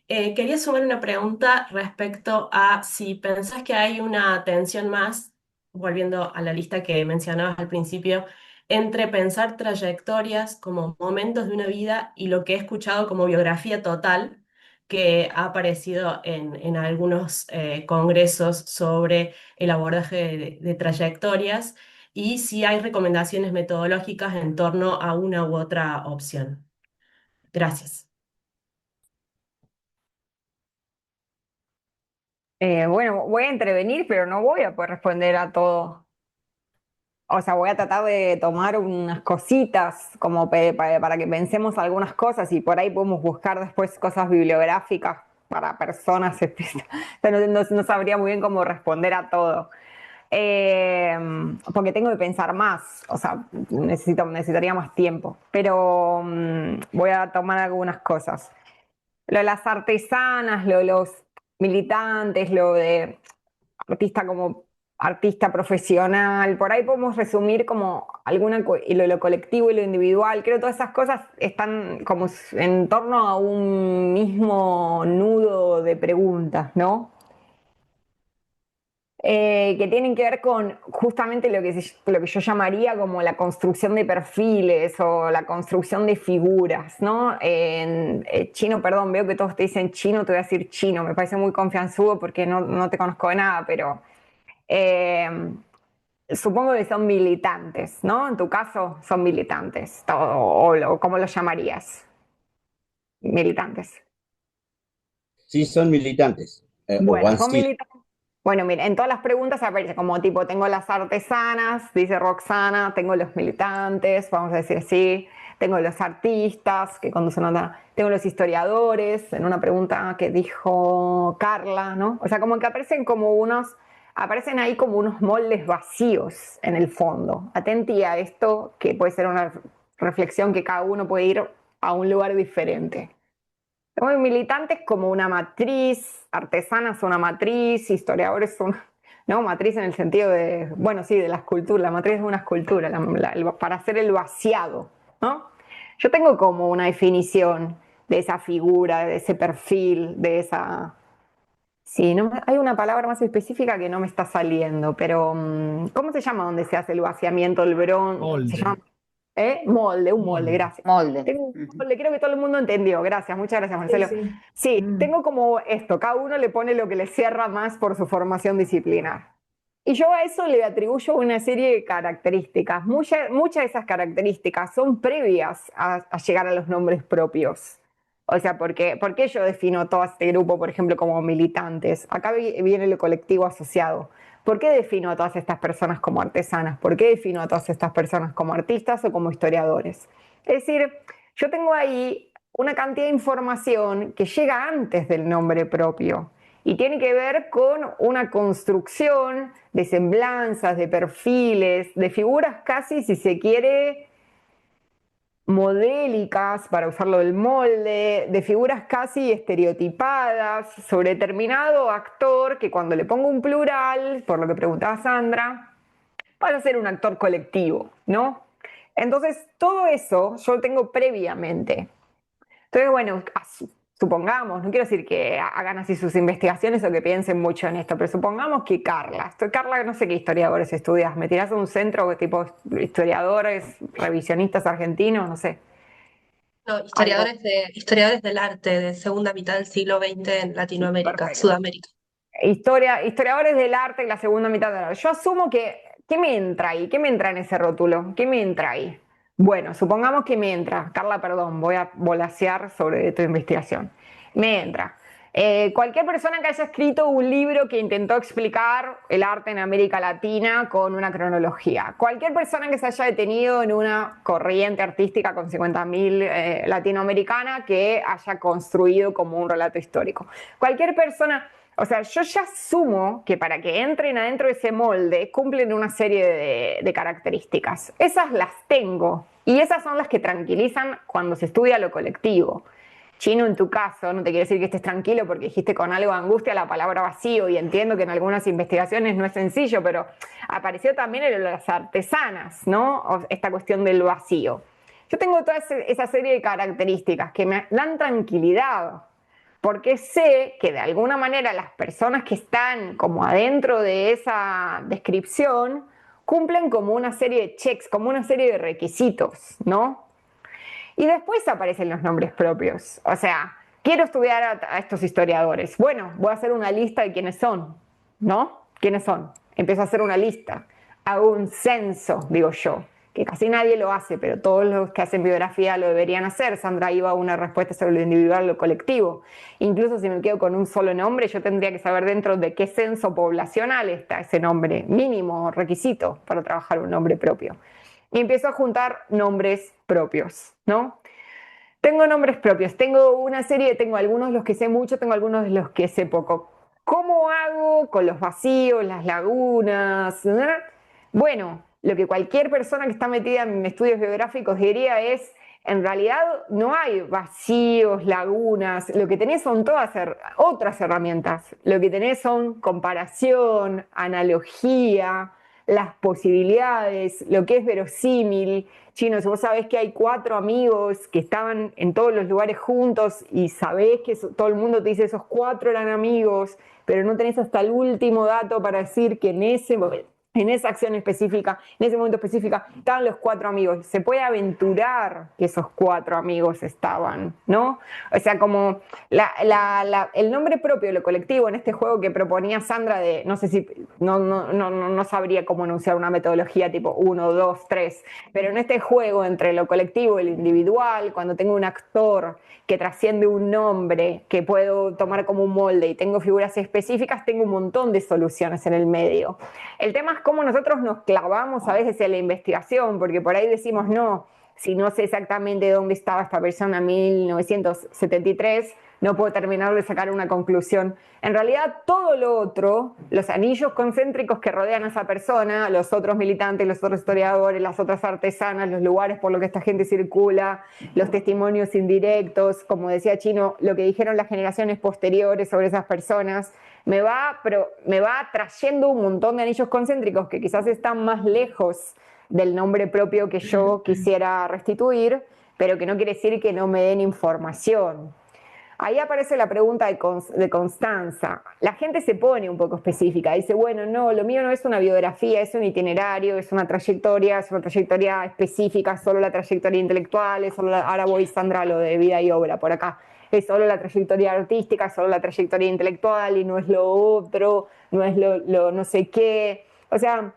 Quería sumar una pregunta respecto a si pensás que hay una tensión más, volviendo a la lista que mencionabas al principio, entre pensar trayectorias como momentos de una vida y lo que he escuchado como biografía total, que ha aparecido en algunos congresos sobre el abordaje de trayectorias, y si hay recomendaciones metodológicas en torno a una u otra opción. Gracias. Bueno, voy a intervenir, pero no voy a poder responder a todo. O sea, voy a tratar de tomar unas cositas como para que pensemos algunas cosas y por ahí podemos buscar después cosas bibliográficas para personas, no sabría muy bien cómo responder a todo. Porque tengo que pensar más, o sea, necesitaría más tiempo, pero voy a tomar algunas cosas. Lo de las artesanas, lo de los militantes, lo de artista como artista profesional, por ahí podemos resumir como y lo colectivo y lo individual, creo que todas esas cosas están como en torno a un mismo nudo de preguntas, ¿no? Que tienen que ver con justamente lo que yo llamaría como la construcción de perfiles o la construcción de figuras, ¿no? En chino, perdón, veo que todos te dicen chino, te voy a decir chino, me parece muy confianzudo porque no te conozco de nada, pero eh, supongo que son militantes, ¿no? En tu caso son militantes, ¿cómo lo llamarías? Militantes. Sí, son militantes, o Bueno, han son sido. militantes. Bueno, mira, en todas las preguntas aparece como tipo, tengo las artesanas, dice Roxana, tengo los militantes, vamos a decir así, tengo los artistas, que cuando se nota, tengo los historiadores, en una pregunta que dijo Carla, ¿no? O sea, como que aparecen ahí como unos moldes vacíos en el fondo. Atenti a esto, que puede ser una reflexión que cada uno puede ir a un lugar diferente. Tengo militantes como una matriz, artesanas una matriz, historiadores una, ¿no? Matriz en el sentido de, bueno, sí, de la escultura, la matriz es una escultura, para hacer el vaciado, ¿no? Yo tengo como una definición de esa figura, de ese perfil, de esa... Sí, no, hay una palabra más específica que no me está saliendo, pero ¿cómo se llama donde se hace el vaciamiento, el bron? Se llama Molde. Molde, un molde, Molde. gracias. Molde. Tengo un Ujú. molde, creo que todo el mundo entendió. Gracias, muchas gracias, Sí, Marcelo. sí. Sí, Mm. tengo como esto, cada uno le pone lo que le cierra más por su formación disciplinar. Y yo a eso le atribuyo una serie de características. Muchas de esas características son previas a llegar a los nombres propios. O sea, ¿por qué yo defino todo este grupo, por ejemplo, como militantes? Acá viene el colectivo asociado. ¿Por qué defino a todas estas personas como artesanas? ¿Por qué defino a todas estas personas como artistas o como historiadores? Es decir, yo tengo ahí una cantidad de información que llega antes del nombre propio y tiene que ver con una construcción de semblanzas, de perfiles, de figuras casi, si se quiere, modélicas, para usarlo del molde, de figuras casi estereotipadas sobre determinado actor que cuando le pongo un plural, por lo que preguntaba Sandra, pasa a ser un actor colectivo, ¿no? Entonces, todo eso yo lo tengo previamente. Entonces, bueno, supongamos, no quiero decir que hagan así sus investigaciones o que piensen mucho en esto, pero supongamos que Carla, no sé qué historiadores estudias, me tirás a un centro tipo historiadores, revisionistas argentinos, no sé, No, algo historiadores del arte de segunda mitad del siglo XX en Latinoamérica, perfecto. Sudamérica. Historiadores del arte en la segunda mitad del arte. Yo asumo ¿qué me entra ahí? ¿Qué me entra en ese rótulo? ¿Qué me entra ahí? Bueno, supongamos que me entra, Carla, perdón, voy a volasear sobre tu investigación. Me entra. Cualquier persona que haya escrito un libro que intentó explicar el arte en América Latina con una cronología. Cualquier persona que se haya detenido en una corriente artística con 50.000 latinoamericana que haya construido como un relato histórico. Cualquier persona... O sea, yo ya asumo que para que entren adentro de ese molde cumplen una serie de características. Esas las tengo y esas son las que tranquilizan cuando se estudia lo colectivo. Chino, en tu caso, no te quiero decir que estés tranquilo porque dijiste con algo de angustia la palabra vacío y entiendo que en algunas investigaciones no es sencillo, pero apareció también en las artesanas, ¿no? Esta cuestión del vacío. Yo tengo toda esa serie de características que me dan tranquilidad porque sé que de alguna manera las personas que están como adentro de esa descripción cumplen como una serie de checks, como una serie de requisitos, ¿no? Y después aparecen los nombres propios. O sea, quiero estudiar a estos historiadores. Bueno, voy a hacer una lista de quiénes son, ¿no? ¿Quiénes son? Empiezo a hacer una lista. Hago un censo, digo yo, que casi nadie lo hace, pero todos los que hacen biografía lo deberían hacer. Sandra iba a una respuesta sobre lo individual y lo colectivo. Incluso si me quedo con un solo nombre, yo tendría que saber dentro de qué censo poblacional está ese nombre, mínimo requisito para trabajar un nombre propio. Y empiezo a juntar nombres propios, ¿no? Tengo nombres propios, tengo una serie, tengo algunos de los que sé mucho, tengo algunos de los que sé poco. ¿Cómo hago con los vacíos, las lagunas? Bueno, lo que cualquier persona que está metida en estudios biográficos diría es, en realidad no hay vacíos, lagunas, lo que tenés son todas otras herramientas. Lo que tenés son comparación, analogía, las posibilidades, lo que es verosímil. Chino, si vos sabés que hay 4 amigos que estaban en todos los lugares juntos y sabés que todo el mundo te dice esos 4 eran amigos, pero no tenés hasta el último dato para decir que en esa acción específica, en ese momento específico, estaban los 4 amigos. Se puede aventurar que esos 4 amigos estaban, ¿no? O sea, como el nombre propio, lo colectivo en este juego que proponía Sandra de, no sé si, no sabría cómo anunciar una metodología tipo 1, 2, 3, pero en este juego entre lo colectivo y lo individual, cuando tengo un actor que trasciende un nombre que puedo tomar como un molde y tengo figuras específicas, tengo un montón de soluciones en el medio. El tema es cómo nosotros nos clavamos a veces en la investigación, porque por ahí decimos, no, si no sé exactamente dónde estaba esta persona en 1973, no puedo terminar de sacar una conclusión. En realidad, todo lo otro, los anillos concéntricos que rodean a esa persona, los otros militantes, los otros historiadores, las otras artesanas, los lugares por los que esta gente circula, los testimonios indirectos, como decía Chino, lo que dijeron las generaciones posteriores sobre esas personas, me va trayendo un montón de anillos concéntricos que quizás están más lejos del nombre propio que yo quisiera restituir, pero que no quiere decir que no me den información. Ahí aparece la pregunta de Constanza. La gente se pone un poco específica, dice, bueno, no, lo mío no es una biografía, es un itinerario, es una trayectoria específica, solo la trayectoria intelectual, ahora voy, Sandra, a lo de vida y obra por acá. Es solo la trayectoria artística, solo la trayectoria intelectual y no es lo otro, no es lo no sé qué. O sea,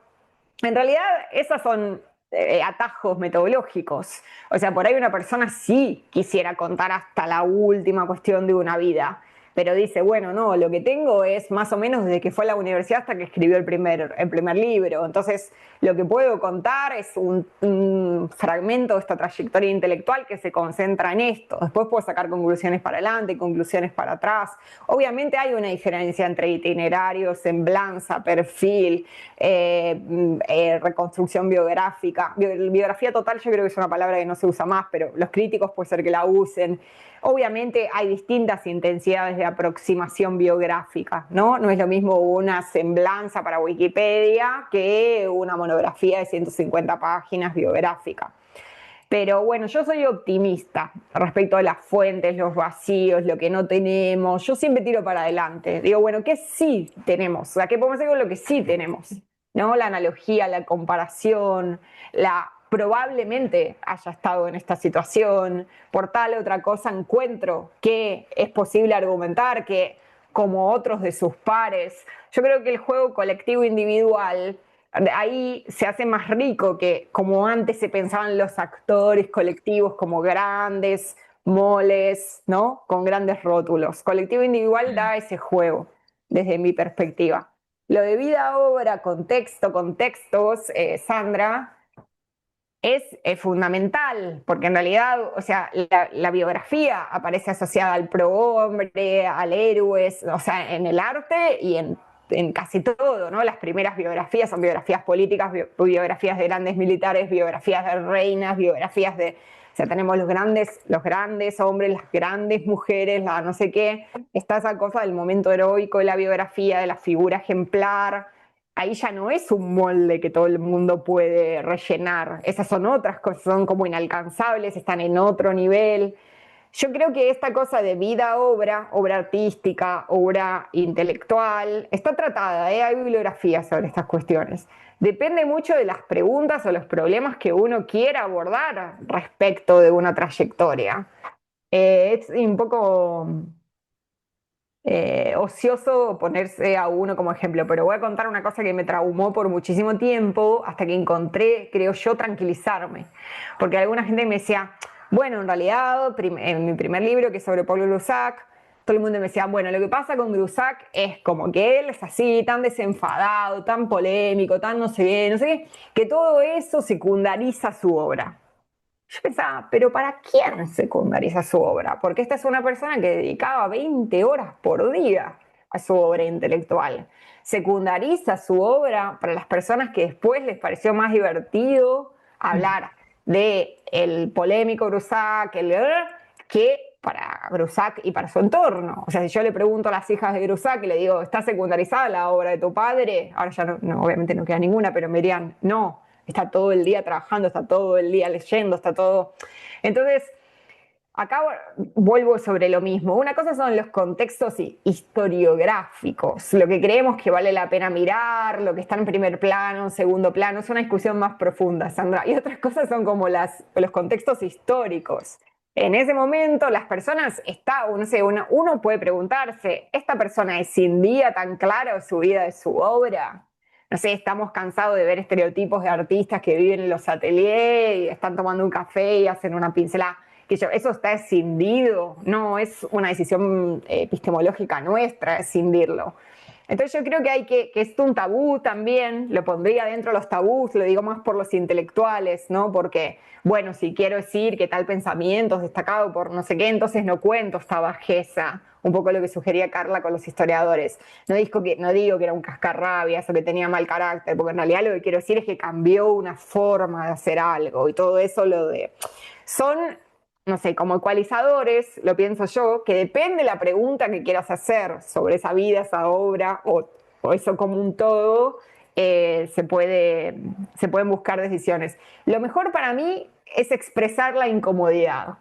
en realidad esos son atajos metodológicos. O sea, por ahí una persona sí quisiera contar hasta la última cuestión de una vida, pero dice, bueno, no, lo que tengo es más o menos desde que fue a la universidad hasta que escribió el primer libro. Entonces, lo que puedo contar es un fragmento de esta trayectoria intelectual que se concentra en esto. Después puedo sacar conclusiones para adelante, conclusiones para atrás. Obviamente hay una diferencia entre itinerario, semblanza, perfil, reconstrucción biográfica. Biografía total yo creo que es una palabra que no se usa más, pero los críticos puede ser que la usen. Obviamente hay distintas intensidades de aproximación biográfica, ¿no? No es lo mismo una semblanza para Wikipedia que una monografía de 150 páginas biográfica. Pero bueno, yo soy optimista respecto a las fuentes, los vacíos, lo que no tenemos. Yo siempre tiro para adelante. Digo, bueno, ¿qué sí tenemos? O sea, ¿qué podemos hacer con lo que sí tenemos? ¿No? La analogía, la comparación, probablemente haya estado en esta situación, por tal otra cosa encuentro que es posible argumentar que como otros de sus pares, yo creo que el juego colectivo individual ahí se hace más rico que como antes se pensaban los actores colectivos como grandes moles, ¿no? Con grandes rótulos. Colectivo individual da ese juego, desde mi perspectiva. Lo de vida, obra, contextos, Sandra, es fundamental, porque en realidad, o sea, la biografía aparece asociada al prohombre, al héroe, o sea, en el arte y en casi todo, ¿no? Las primeras biografías son biografías políticas, biografías de grandes militares, biografías de reinas, biografías de... O sea, tenemos los grandes hombres, las grandes mujeres, la no sé qué. Está esa cosa del momento heroico de la biografía, de la figura ejemplar. Ahí ya no es un molde que todo el mundo puede rellenar. Esas son otras cosas, son como inalcanzables, están en otro nivel. Yo creo que esta cosa de vida-obra, obra artística, obra intelectual, está tratada, hay bibliografía sobre estas cuestiones. Depende mucho de las preguntas o los problemas que uno quiera abordar respecto de una trayectoria. Es un poco ocioso ponerse a uno como ejemplo, pero voy a contar una cosa que me traumó por muchísimo tiempo hasta que encontré, creo yo, tranquilizarme. Porque alguna gente me decía, bueno, en realidad, en mi primer libro, que es sobre Pablo Lusac, todo el mundo me decía, bueno, lo que pasa con Grusac es como que él es así, tan desenfadado, tan polémico, tan no sé qué, que todo eso secundariza su obra. Yo pensaba, pero ¿para quién secundariza su obra? Porque esta es una persona que dedicaba 20 horas por día a su obra intelectual. Secundariza su obra para las personas que después les pareció más divertido hablar de el polémico Grusac, que para Grusac y para su entorno. O sea, si yo le pregunto a las hijas de Grusac y le digo, ¿está secundarizada la obra de tu padre? Ahora ya obviamente no queda ninguna, pero me dirían, no, está todo el día trabajando, está todo el día leyendo, está todo... Entonces, acá vuelvo sobre lo mismo. Una cosa son los contextos historiográficos, lo que creemos que vale la pena mirar, lo que está en primer plano, en segundo plano, es una discusión más profunda, Sandra. Y otras cosas son como los contextos históricos. En ese momento las personas, no sé, uno puede preguntarse, ¿esta persona escindía tan claro su vida de su obra? No sé, estamos cansados de ver estereotipos de artistas que viven en los ateliers y están tomando un café y hacen una pincelada. Eso está escindido, no es una decisión epistemológica nuestra escindirlo. Entonces yo creo que es un tabú también, lo pondría dentro de los tabús, lo digo más por los intelectuales, ¿no? Porque, bueno, si quiero decir que tal pensamiento es destacado por no sé qué, entonces no cuento esta bajeza, un poco lo que sugería Carla con los historiadores. No digo que era un cascarrabias o que tenía mal carácter, porque en realidad lo que quiero decir es que cambió una forma de hacer algo y todo eso son, no sé, como ecualizadores, lo pienso yo, que depende de la pregunta que quieras hacer sobre esa vida, esa obra o eso como un todo, se pueden buscar decisiones. Lo mejor para mí es expresar la incomodidad.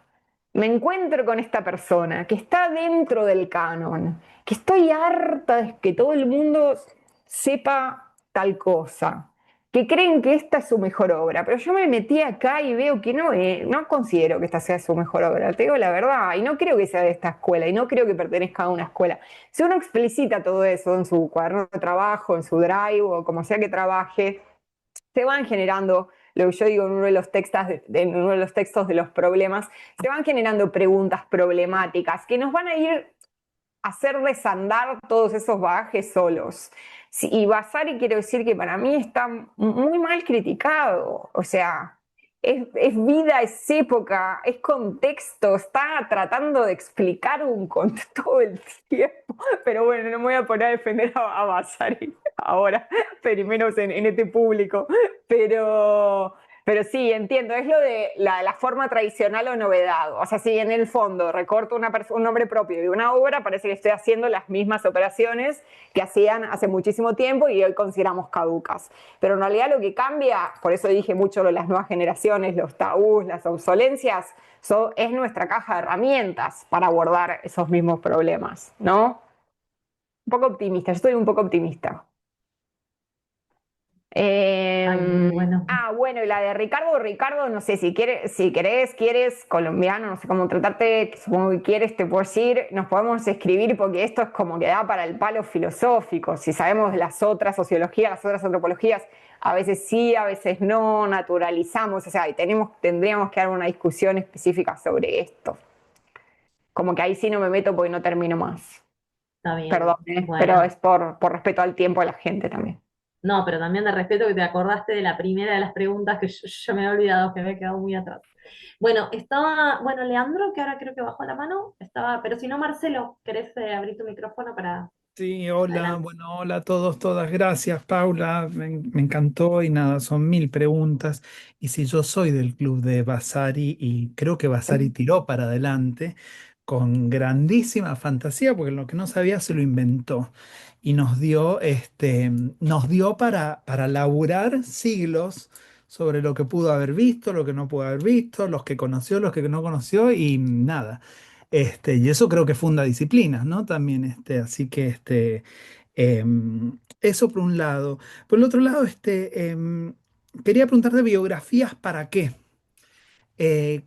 Me encuentro con esta persona que está dentro del canon, que estoy harta de que todo el mundo sepa tal cosa, que creen que esta es su mejor obra, pero yo me metí acá y veo que no considero que esta sea su mejor obra, te digo la verdad, y no creo que sea de esta escuela, y no creo que pertenezca a una escuela. Si uno explicita todo eso en su cuaderno de trabajo, en su drive o como sea que trabaje, se van generando, lo que yo digo en uno de los textos de los problemas, se van generando preguntas problemáticas que nos van a ir hacer desandar todos esos bagajes solos. Sí, y Vasari quiero decir que para mí está muy mal criticado, o sea, es vida, es época, es contexto, está tratando de explicar un contexto todo el tiempo, pero bueno, no me voy a poner a defender a Vasari ahora, pero menos en este público, pero... Pero sí, entiendo, es lo de la forma tradicional o novedad. O sea, si en el fondo recorto un nombre propio de una obra, parece que estoy haciendo las mismas operaciones que hacían hace muchísimo tiempo y hoy consideramos caducas. Pero en realidad lo que cambia, por eso dije mucho lo de las nuevas generaciones, los tabús, las obsolencias, es nuestra caja de herramientas para abordar esos mismos problemas, ¿no? Un poco optimista, yo estoy un poco optimista. Ay, bueno. Bueno, y la de Ricardo, no sé, si quieres, colombiano, no sé cómo tratarte, supongo que quieres, te puedo decir, nos podemos escribir porque esto es como que da para el palo filosófico, si sabemos las otras sociologías, las otras antropologías, a veces sí, a veces no, naturalizamos, o sea, y tendríamos que dar una discusión específica sobre esto. Como que ahí sí no me meto porque no termino más. Está bien. Perdón, pero Bueno, es por respeto al tiempo de la gente también. no, pero también de respeto que te acordaste de la primera de las preguntas que yo me he olvidado, que me he quedado muy atrás. Bueno, bueno, Leandro, que ahora creo que bajó la mano, pero si no, Marcelo, ¿querés abrir tu micrófono para Sí, hola, adelante? bueno, hola a todos, todas. Gracias, Paula. Me encantó y nada, son 1000 preguntas. Y si yo soy del club de Vasari y creo que Vasari tiró para adelante con grandísima fantasía, porque lo que no sabía se lo inventó y nos dio para laburar siglos sobre lo que pudo haber visto, lo que no pudo haber visto, los que conoció, los que no conoció y nada. Y eso creo que funda disciplinas, ¿no? También, así que, eso por un lado. Por el otro lado, quería preguntarte biografías para qué. Eh,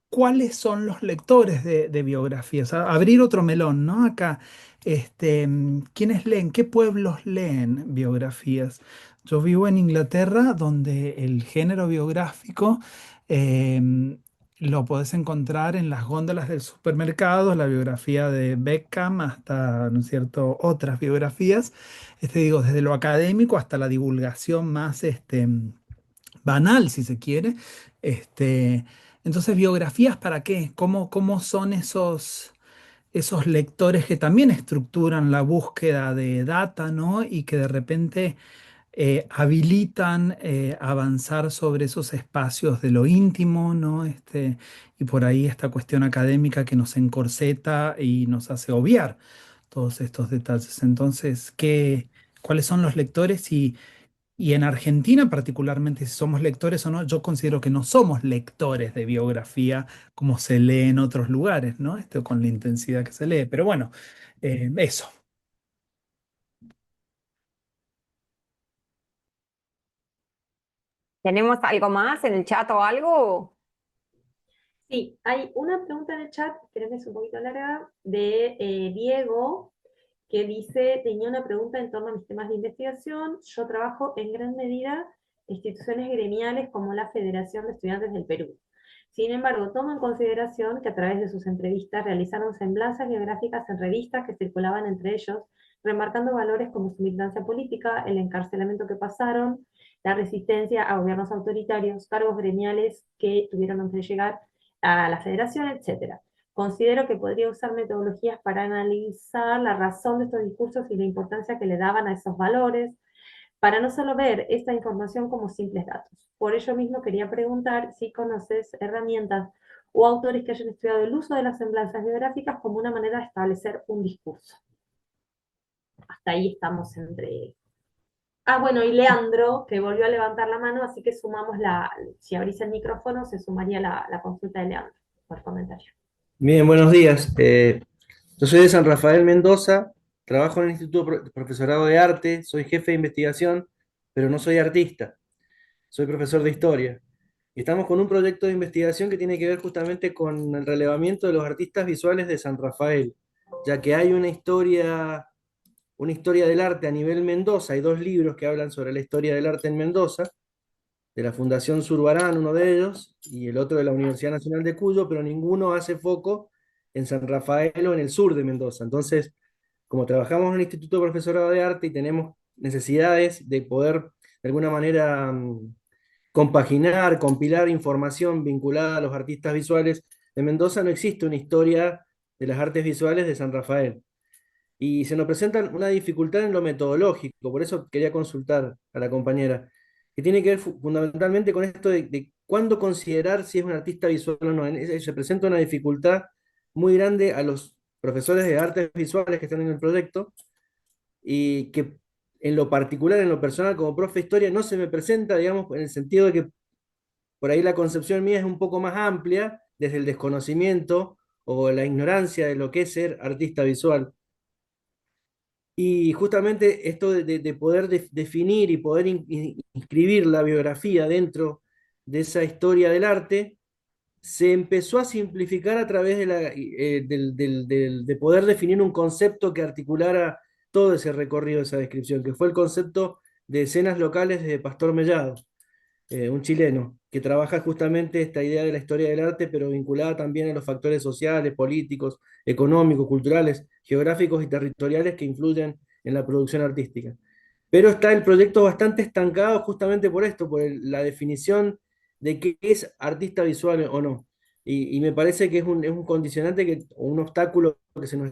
¿Cuáles son los lectores de biografías? Abrir otro melón, ¿no? Acá, ¿quiénes leen? ¿Qué pueblos leen biografías? Yo vivo en Inglaterra, donde el género biográfico lo podés encontrar en las góndolas del supermercado, la biografía de Beckham hasta, ¿no es cierto?, otras biografías, digo, desde lo académico hasta la divulgación más, banal, si se quiere. Este, entonces, ¿biografías para qué? ¿Cómo son esos lectores que también estructuran la búsqueda de data, ¿no? Y que de repente habilitan avanzar sobre esos espacios de lo íntimo, ¿no? Y por ahí esta cuestión académica que nos encorseta y nos hace obviar todos estos detalles. Entonces, ¿cuáles son los lectores? Y en Argentina, particularmente, si somos lectores o no, yo considero que no somos lectores de biografía como se lee en otros lugares, ¿no? Con la intensidad que se lee. Pero bueno, eso. ¿Tenemos algo más en el chat o algo? Sí, hay una pregunta en el chat, creo que es un poquito larga, de Diego, que dice, tenía una pregunta en torno a mis temas de investigación. Yo trabajo en gran medida en instituciones gremiales como la Federación de Estudiantes del Perú. Sin embargo, tomo en consideración que a través de sus entrevistas realizaron semblanzas biográficas en revistas que circulaban entre ellos, remarcando valores como su militancia política, el encarcelamiento que pasaron, la resistencia a gobiernos autoritarios, cargos gremiales que tuvieron antes de llegar a la federación, etcétera. Considero que podría usar metodologías para analizar la razón de estos discursos y la importancia que le daban a esos valores, para no solo ver esta información como simples datos. Por ello mismo quería preguntar si conoces herramientas o autores que hayan estudiado el uso de las semblanzas biográficas como una manera de establecer un discurso. Hasta ahí estamos entre... Ah, bueno, y Leandro, que volvió a levantar la mano, así que sumamos si abrís el micrófono, se sumaría la consulta de Leandro por comentario. Bien, buenos días. Yo soy de San Rafael, Mendoza, trabajo en el Instituto Profesorado de Arte, soy jefe de investigación, pero no soy artista, soy profesor de historia. Y estamos con un proyecto de investigación que tiene que ver justamente con el relevamiento de los artistas visuales de San Rafael, ya que hay una historia del arte a nivel Mendoza, hay dos libros que hablan sobre la historia del arte en Mendoza, de la Fundación Zurbarán, uno de ellos, y el otro de la Universidad Nacional de Cuyo, pero ninguno hace foco en San Rafael o en el sur de Mendoza. Entonces, como trabajamos en el Instituto de Profesorado de Arte y tenemos necesidades de poder, de alguna manera, compaginar, compilar información vinculada a los artistas visuales de Mendoza, no existe una historia de las artes visuales de San Rafael. Y se nos presenta una dificultad en lo metodológico, por eso quería consultar a la compañera, que tiene que ver fundamentalmente con esto de cuándo considerar si es un artista visual o no. Se presenta una dificultad muy grande a los profesores de artes visuales que están en el proyecto y que en lo particular, en lo personal, como profe de historia, no se me presenta, digamos, en el sentido de que por ahí la concepción mía es un poco más amplia, desde el desconocimiento o la ignorancia de lo que es ser artista visual. Y justamente esto de poder definir y poder inscribir la biografía dentro de esa historia del arte, se empezó a simplificar a través de poder definir un concepto que articulara todo ese recorrido, esa descripción, que fue el concepto de escenas locales de Pastor Mellado, un chileno, que trabaja justamente esta idea de la historia del arte, pero vinculada también a los factores sociales, políticos, económicos, culturales, geográficos y territoriales que influyen en la producción artística. Pero está el proyecto bastante estancado justamente por esto, por la definición de qué es artista visual o no. Y me parece que es un condicionante, o un obstáculo que se nos...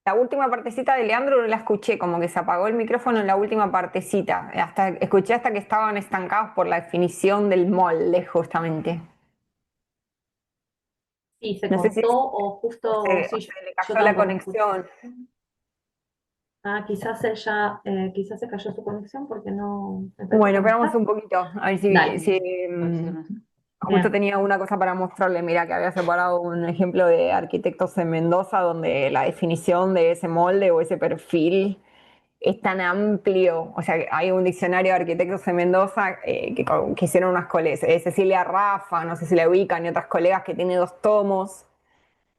La última partecita de Leandro no la escuché, como que se apagó el micrófono en la última partecita. Escuché hasta que estaban estancados por la definición del molde, justamente. Sí, se No sé si cortó o justo, o sí, se le yo cayó la tampoco escuché. conexión. Ah, quizás se cayó su conexión porque no me parece Bueno, que no esperamos está. un poquito, a ver Dale, Parece que no está. justo bien. tenía una cosa para mostrarle. Mira, que había separado un ejemplo de arquitectos en Mendoza donde la definición de ese molde o ese perfil es tan amplio. O sea, hay un diccionario de arquitectos en Mendoza que hicieron unas colegas, Cecilia Rafa, no sé si la ubican, y otras colegas que tiene 2 tomos.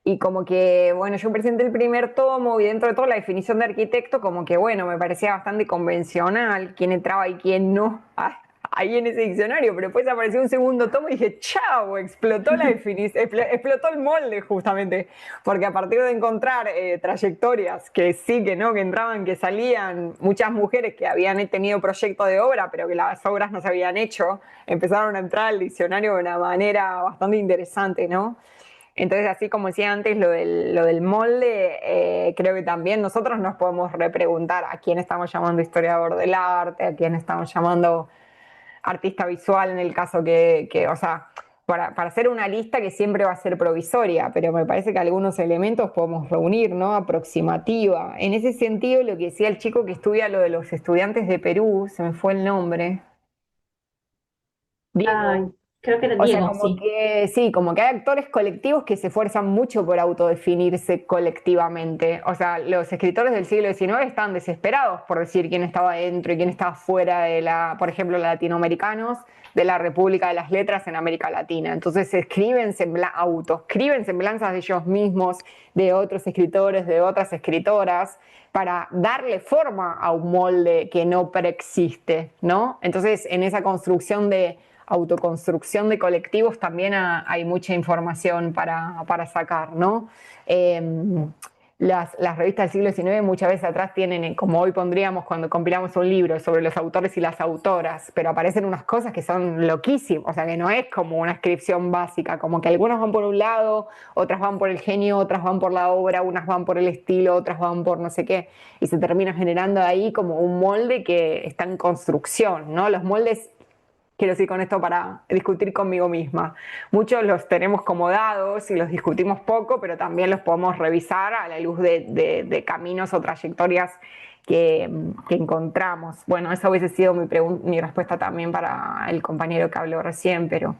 Y como que, bueno, yo presenté el primer tomo y dentro de todo la definición de arquitecto, como que, bueno, me parecía bastante convencional quién entraba y quién no ahí en ese diccionario, pero después apareció un segundo tomo y dije, chao, explotó la definición, explotó el molde justamente, porque a partir de encontrar trayectorias que sí, que no, que entraban, que salían, muchas mujeres que habían tenido proyecto de obra, pero que las obras no se habían hecho, empezaron a entrar al diccionario de una manera bastante interesante, ¿no? Entonces, así como decía antes, lo del molde, creo que también nosotros nos podemos repreguntar a quién estamos llamando historiador del arte, a quién estamos llamando artista visual en el caso o sea, para hacer una lista que siempre va a ser provisoria, pero me parece que algunos elementos podemos reunir, ¿no? Aproximativa. En ese sentido, lo que decía el chico que estudia lo de los estudiantes de Perú, se me fue el nombre, Ay, Diego. creo que era O sea, Diego, como sí. que sí, como que hay actores colectivos que se esfuerzan mucho por autodefinirse colectivamente. O sea, los escritores del siglo XIX estaban desesperados por decir quién estaba dentro y quién estaba fuera de por ejemplo, los latinoamericanos, de la República de las Letras en América Latina. Entonces autoescriben semblanzas de ellos mismos, de otros escritores, de otras escritoras, para darle forma a un molde que no preexiste, ¿no? Entonces, en esa construcción de autoconstrucción de colectivos también hay mucha información para sacar, ¿no? Eh, las revistas del siglo XIX muchas veces atrás tienen, como hoy pondríamos cuando compilamos un libro sobre los autores y las autoras, pero aparecen unas cosas que son loquísimas, o sea que no es como una descripción básica, como que algunas van por un lado, otras van por el genio, otras van por la obra, unas van por el estilo, otras van por no sé qué, y se termina generando ahí como un molde que está en construcción, ¿no? Los moldes, quiero decir con esto, para discutir conmigo misma. Muchos los tenemos como dados y los discutimos poco, pero también los podemos revisar a la luz de caminos o trayectorias que encontramos. Bueno, esa hubiese sido mi respuesta también para el compañero que habló recién, pero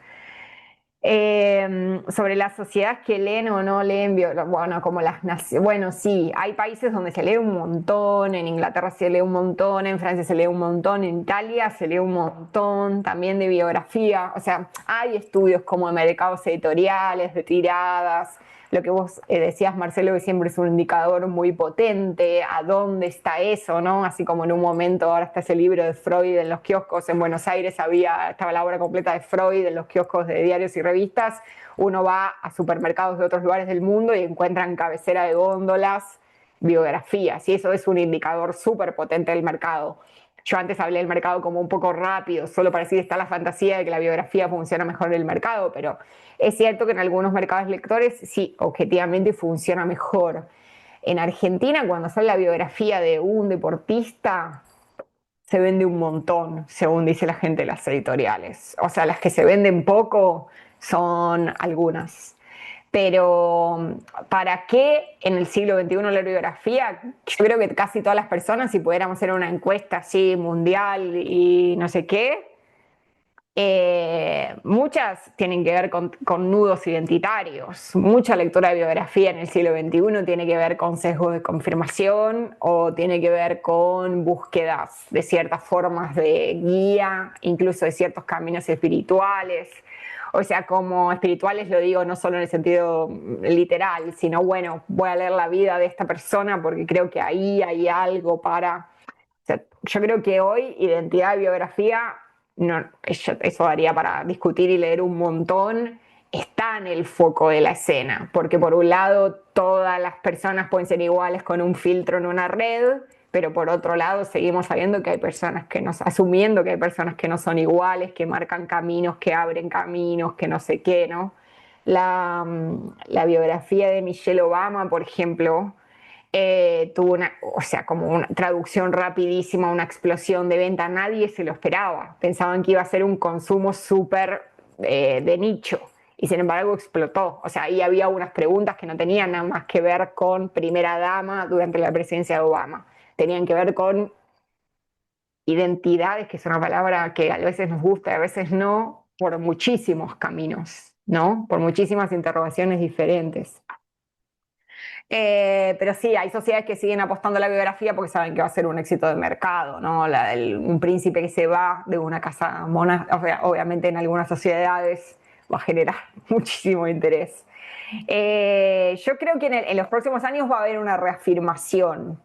sobre las sociedades que leen o no leen, bueno, como las naciones, bueno, sí, hay países donde se lee un montón, en Inglaterra se lee un montón, en Francia se lee un montón, en Italia se lee un montón, también de biografía, o sea, hay estudios como de mercados editoriales, de tiradas, lo que vos decías, Marcelo, que siempre es un indicador muy potente, a dónde está eso, ¿no? Así como en un momento, ahora está ese libro de Freud en los kioscos, en Buenos Aires estaba la obra completa de Freud en los kioscos de diarios y revistas, uno va a supermercados de otros lugares del mundo y encuentra en cabecera de góndolas biografías, y eso es un indicador súper potente del mercado. Yo antes hablé del mercado como un poco rápido, solo para decir está la fantasía de que la biografía funciona mejor en el mercado, pero es cierto que en algunos mercados lectores sí, objetivamente funciona mejor. En Argentina, cuando sale la biografía de un deportista, se vende un montón, según dice la gente de las editoriales. O sea, las que se venden poco son algunas. Pero ¿para qué en el siglo XXI la biografía? Yo creo que casi todas las personas, si pudiéramos hacer una encuesta así mundial y no sé qué, muchas tienen que ver con nudos identitarios. Mucha lectura de biografía en el siglo XXI tiene que ver con sesgos de confirmación o tiene que ver con búsquedas de ciertas formas de guía, incluso de ciertos caminos espirituales. O sea, como espirituales lo digo no solo en el sentido literal, sino bueno, voy a leer la vida de esta persona porque creo que ahí hay algo para... O sea, yo creo que hoy identidad y biografía, no, eso daría para discutir y leer un montón, está en el foco de la escena, porque por un lado todas las personas pueden ser iguales con un filtro en una red, pero por otro lado seguimos sabiendo que hay personas asumiendo que hay personas que no son iguales, que marcan caminos, que abren caminos, que no sé qué, ¿no? La biografía de Michelle Obama, por ejemplo, tuvo o sea, como una traducción rapidísima, una explosión de venta, nadie se lo esperaba, pensaban que iba a ser un consumo súper de nicho, y sin embargo explotó, o sea, ahí había unas preguntas que no tenían nada más que ver con primera dama durante la presidencia de Obama, tenían que ver con identidades, que es una palabra que a veces nos gusta y a veces no, por muchísimos caminos, ¿no? Por muchísimas interrogaciones diferentes. Pero sí, hay sociedades que siguen apostando a la biografía porque saben que va a ser un éxito de mercado, ¿no? Un príncipe que se va de una casa o sea, obviamente en algunas sociedades va a generar muchísimo interés. Yo creo que en los próximos años va a haber una reafirmación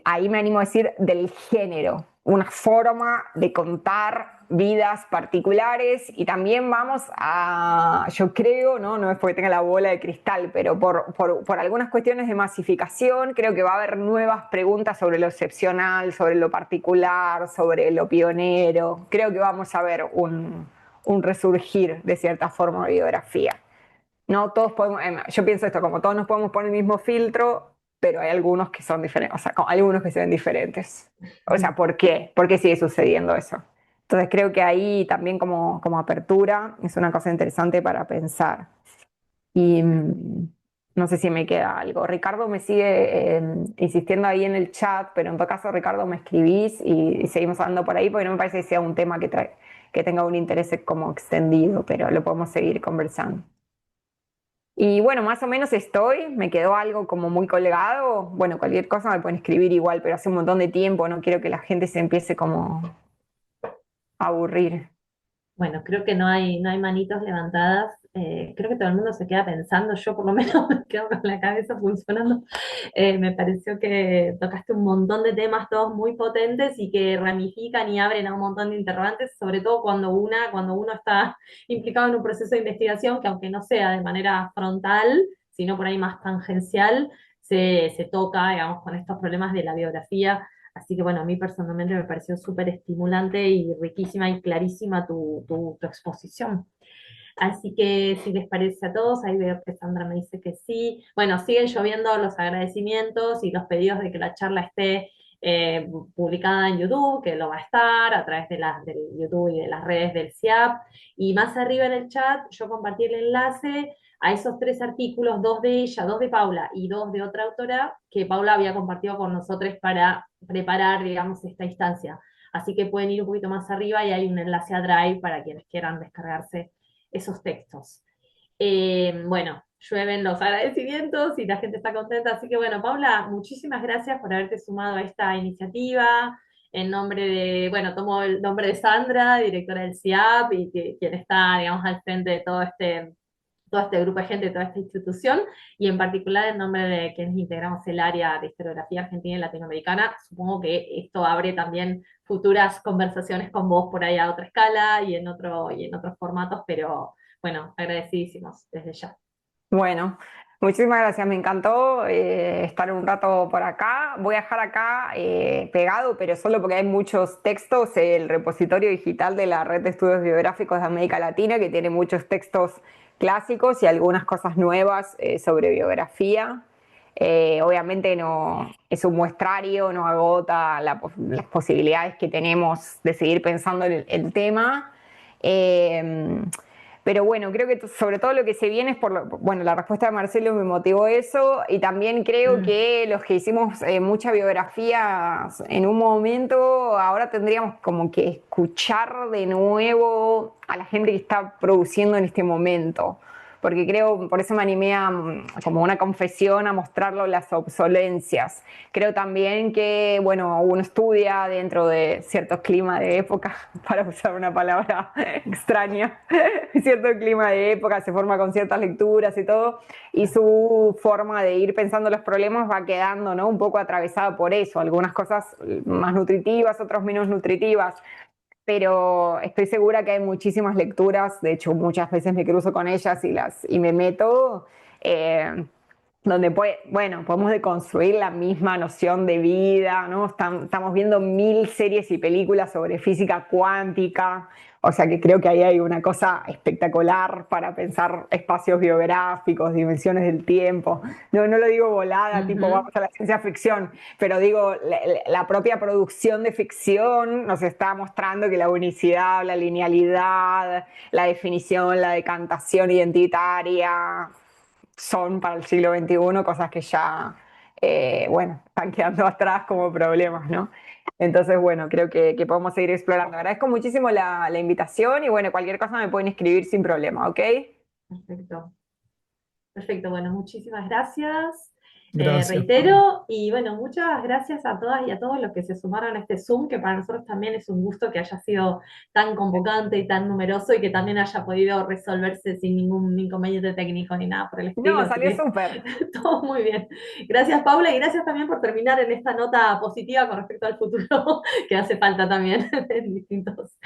ahí me animo a decir, del género. una forma de contar vidas particulares y también vamos a, yo creo, no es porque tenga la bola de cristal, pero por algunas cuestiones de masificación creo que va a haber nuevas preguntas sobre lo excepcional, sobre lo particular, sobre lo pionero. Creo que vamos a ver un resurgir de cierta forma de biografía. No todos podemos, yo pienso esto, como todos nos podemos poner el mismo filtro, pero hay algunos que son diferentes, o sea, algunos que se ven diferentes. O sea, ¿por qué? ¿Por qué sigue sucediendo eso? Entonces creo que ahí también como apertura es una cosa interesante para pensar. Y no sé si me queda algo. Ricardo me sigue insistiendo ahí en el chat, pero en todo caso, Ricardo, me escribís y seguimos hablando por ahí, porque no me parece que sea un tema que tenga un interés como extendido, pero lo podemos seguir conversando. Y bueno, más o menos me quedó algo como muy colgado. Bueno, cualquier cosa me pueden escribir igual, pero hace un montón de tiempo, no quiero que la gente se empiece como a aburrir. Bueno, creo que no hay manitos levantadas. Creo que todo el mundo se queda pensando, yo por lo menos me quedo con la cabeza funcionando. Me pareció que tocaste un montón de temas todos muy potentes y que ramifican y abren a un montón de interrogantes, sobre todo cuando uno está implicado en un proceso de investigación que aunque no sea de manera frontal, sino por ahí más tangencial, se toca, digamos, con estos problemas de la biografía. Así que bueno, a mí personalmente me pareció súper estimulante y riquísima y clarísima tu exposición. Así que si les parece a todos, ahí veo que Sandra me dice que sí. Bueno, siguen lloviendo los agradecimientos y los pedidos de que la charla esté publicada en YouTube, que lo va a estar a través del YouTube y de las redes del CIAP. Y más arriba en el chat yo compartí el enlace a esos 3 artículos, 2 de ella, 2 de Paula y 2 de otra autora que Paula había compartido con nosotros para preparar, digamos, esta instancia. Así que pueden ir un poquito más arriba y hay un enlace a Drive para quienes quieran descargarse esos textos. Bueno, llueven los agradecimientos y la gente está contenta. Así que bueno, Paula, muchísimas gracias por haberte sumado a esta iniciativa. En nombre bueno, tomo el nombre de Sandra, directora del CIAP y quien está, digamos, al frente de todo este grupo de gente, toda esta institución, y en particular en nombre de quienes integramos el área de historiografía argentina y latinoamericana. Supongo que esto abre también futuras conversaciones con vos por ahí a otra escala y en otros formatos, pero bueno, agradecidísimos desde ya. Bueno, muchísimas gracias, me encantó estar un rato por acá. Voy a dejar acá pegado, pero solo porque hay muchos textos, el repositorio digital de la Red de Estudios Biográficos de América Latina, que tiene muchos textos clásicos y algunas cosas nuevas sobre biografía. Obviamente no es un muestrario, no agota las posibilidades que tenemos de seguir pensando en el tema. Pero bueno, creo que sobre todo lo que se viene es bueno, la respuesta de Marcelo me motivó eso y también creo que los que hicimos mucha biografía en un momento, ahora tendríamos como que escuchar de nuevo a la gente que está produciendo en este momento. Porque creo, por eso me animé como una confesión, a mostrarlo las obsolencias. Creo también que, bueno, uno estudia dentro de cierto clima de época, para usar una palabra extraña, cierto clima de época, se forma con ciertas lecturas y todo, y su forma de ir pensando los problemas va quedando, ¿no?, un poco atravesada por eso, algunas cosas más nutritivas, otras menos nutritivas. Pero estoy segura que hay muchísimas lecturas, de hecho muchas veces me cruzo con ellas y me meto, donde podemos deconstruir la misma noción de vida, ¿no? Estamos viendo 1000 series y películas sobre física cuántica, o sea que creo que ahí hay una cosa espectacular para pensar espacios biográficos, dimensiones del tiempo. No lo digo volada, tipo vamos a la ciencia ficción, pero digo, la propia producción de ficción nos está mostrando que la unicidad, la linealidad, la definición, la decantación identitaria son para el siglo XXI cosas que ya, bueno, están quedando atrás como problemas, ¿no? Entonces, bueno, creo que podemos seguir explorando. Agradezco muchísimo la invitación y, bueno, cualquier cosa me pueden escribir sin problema, ¿ok? Perfecto. Perfecto, bueno, muchísimas gracias. Gracias, Paula. Reitero, y bueno, muchas gracias a todas y a todos los que se sumaron a este Zoom, que para nosotros también es un gusto que haya sido tan convocante y tan numeroso y que también haya podido resolverse sin ningún inconveniente técnico ni nada por el estilo. No, Así salió que súper. todo muy bien. Gracias, Paula, y gracias también por terminar en esta nota positiva con respecto al futuro, que hace falta también en distintos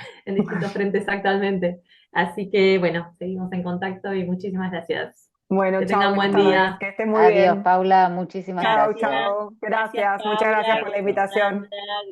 frentes actualmente. Así que bueno, seguimos en contacto y muchísimas gracias. Bueno, Que chao, tengan buenas buen tardes, día. que estés muy Adiós, bien. Paula, muchísimas Chao, gracias. Gracias, chao. gracias Gracias, muchas Paula, gracias por la gracias invitación. Sandra,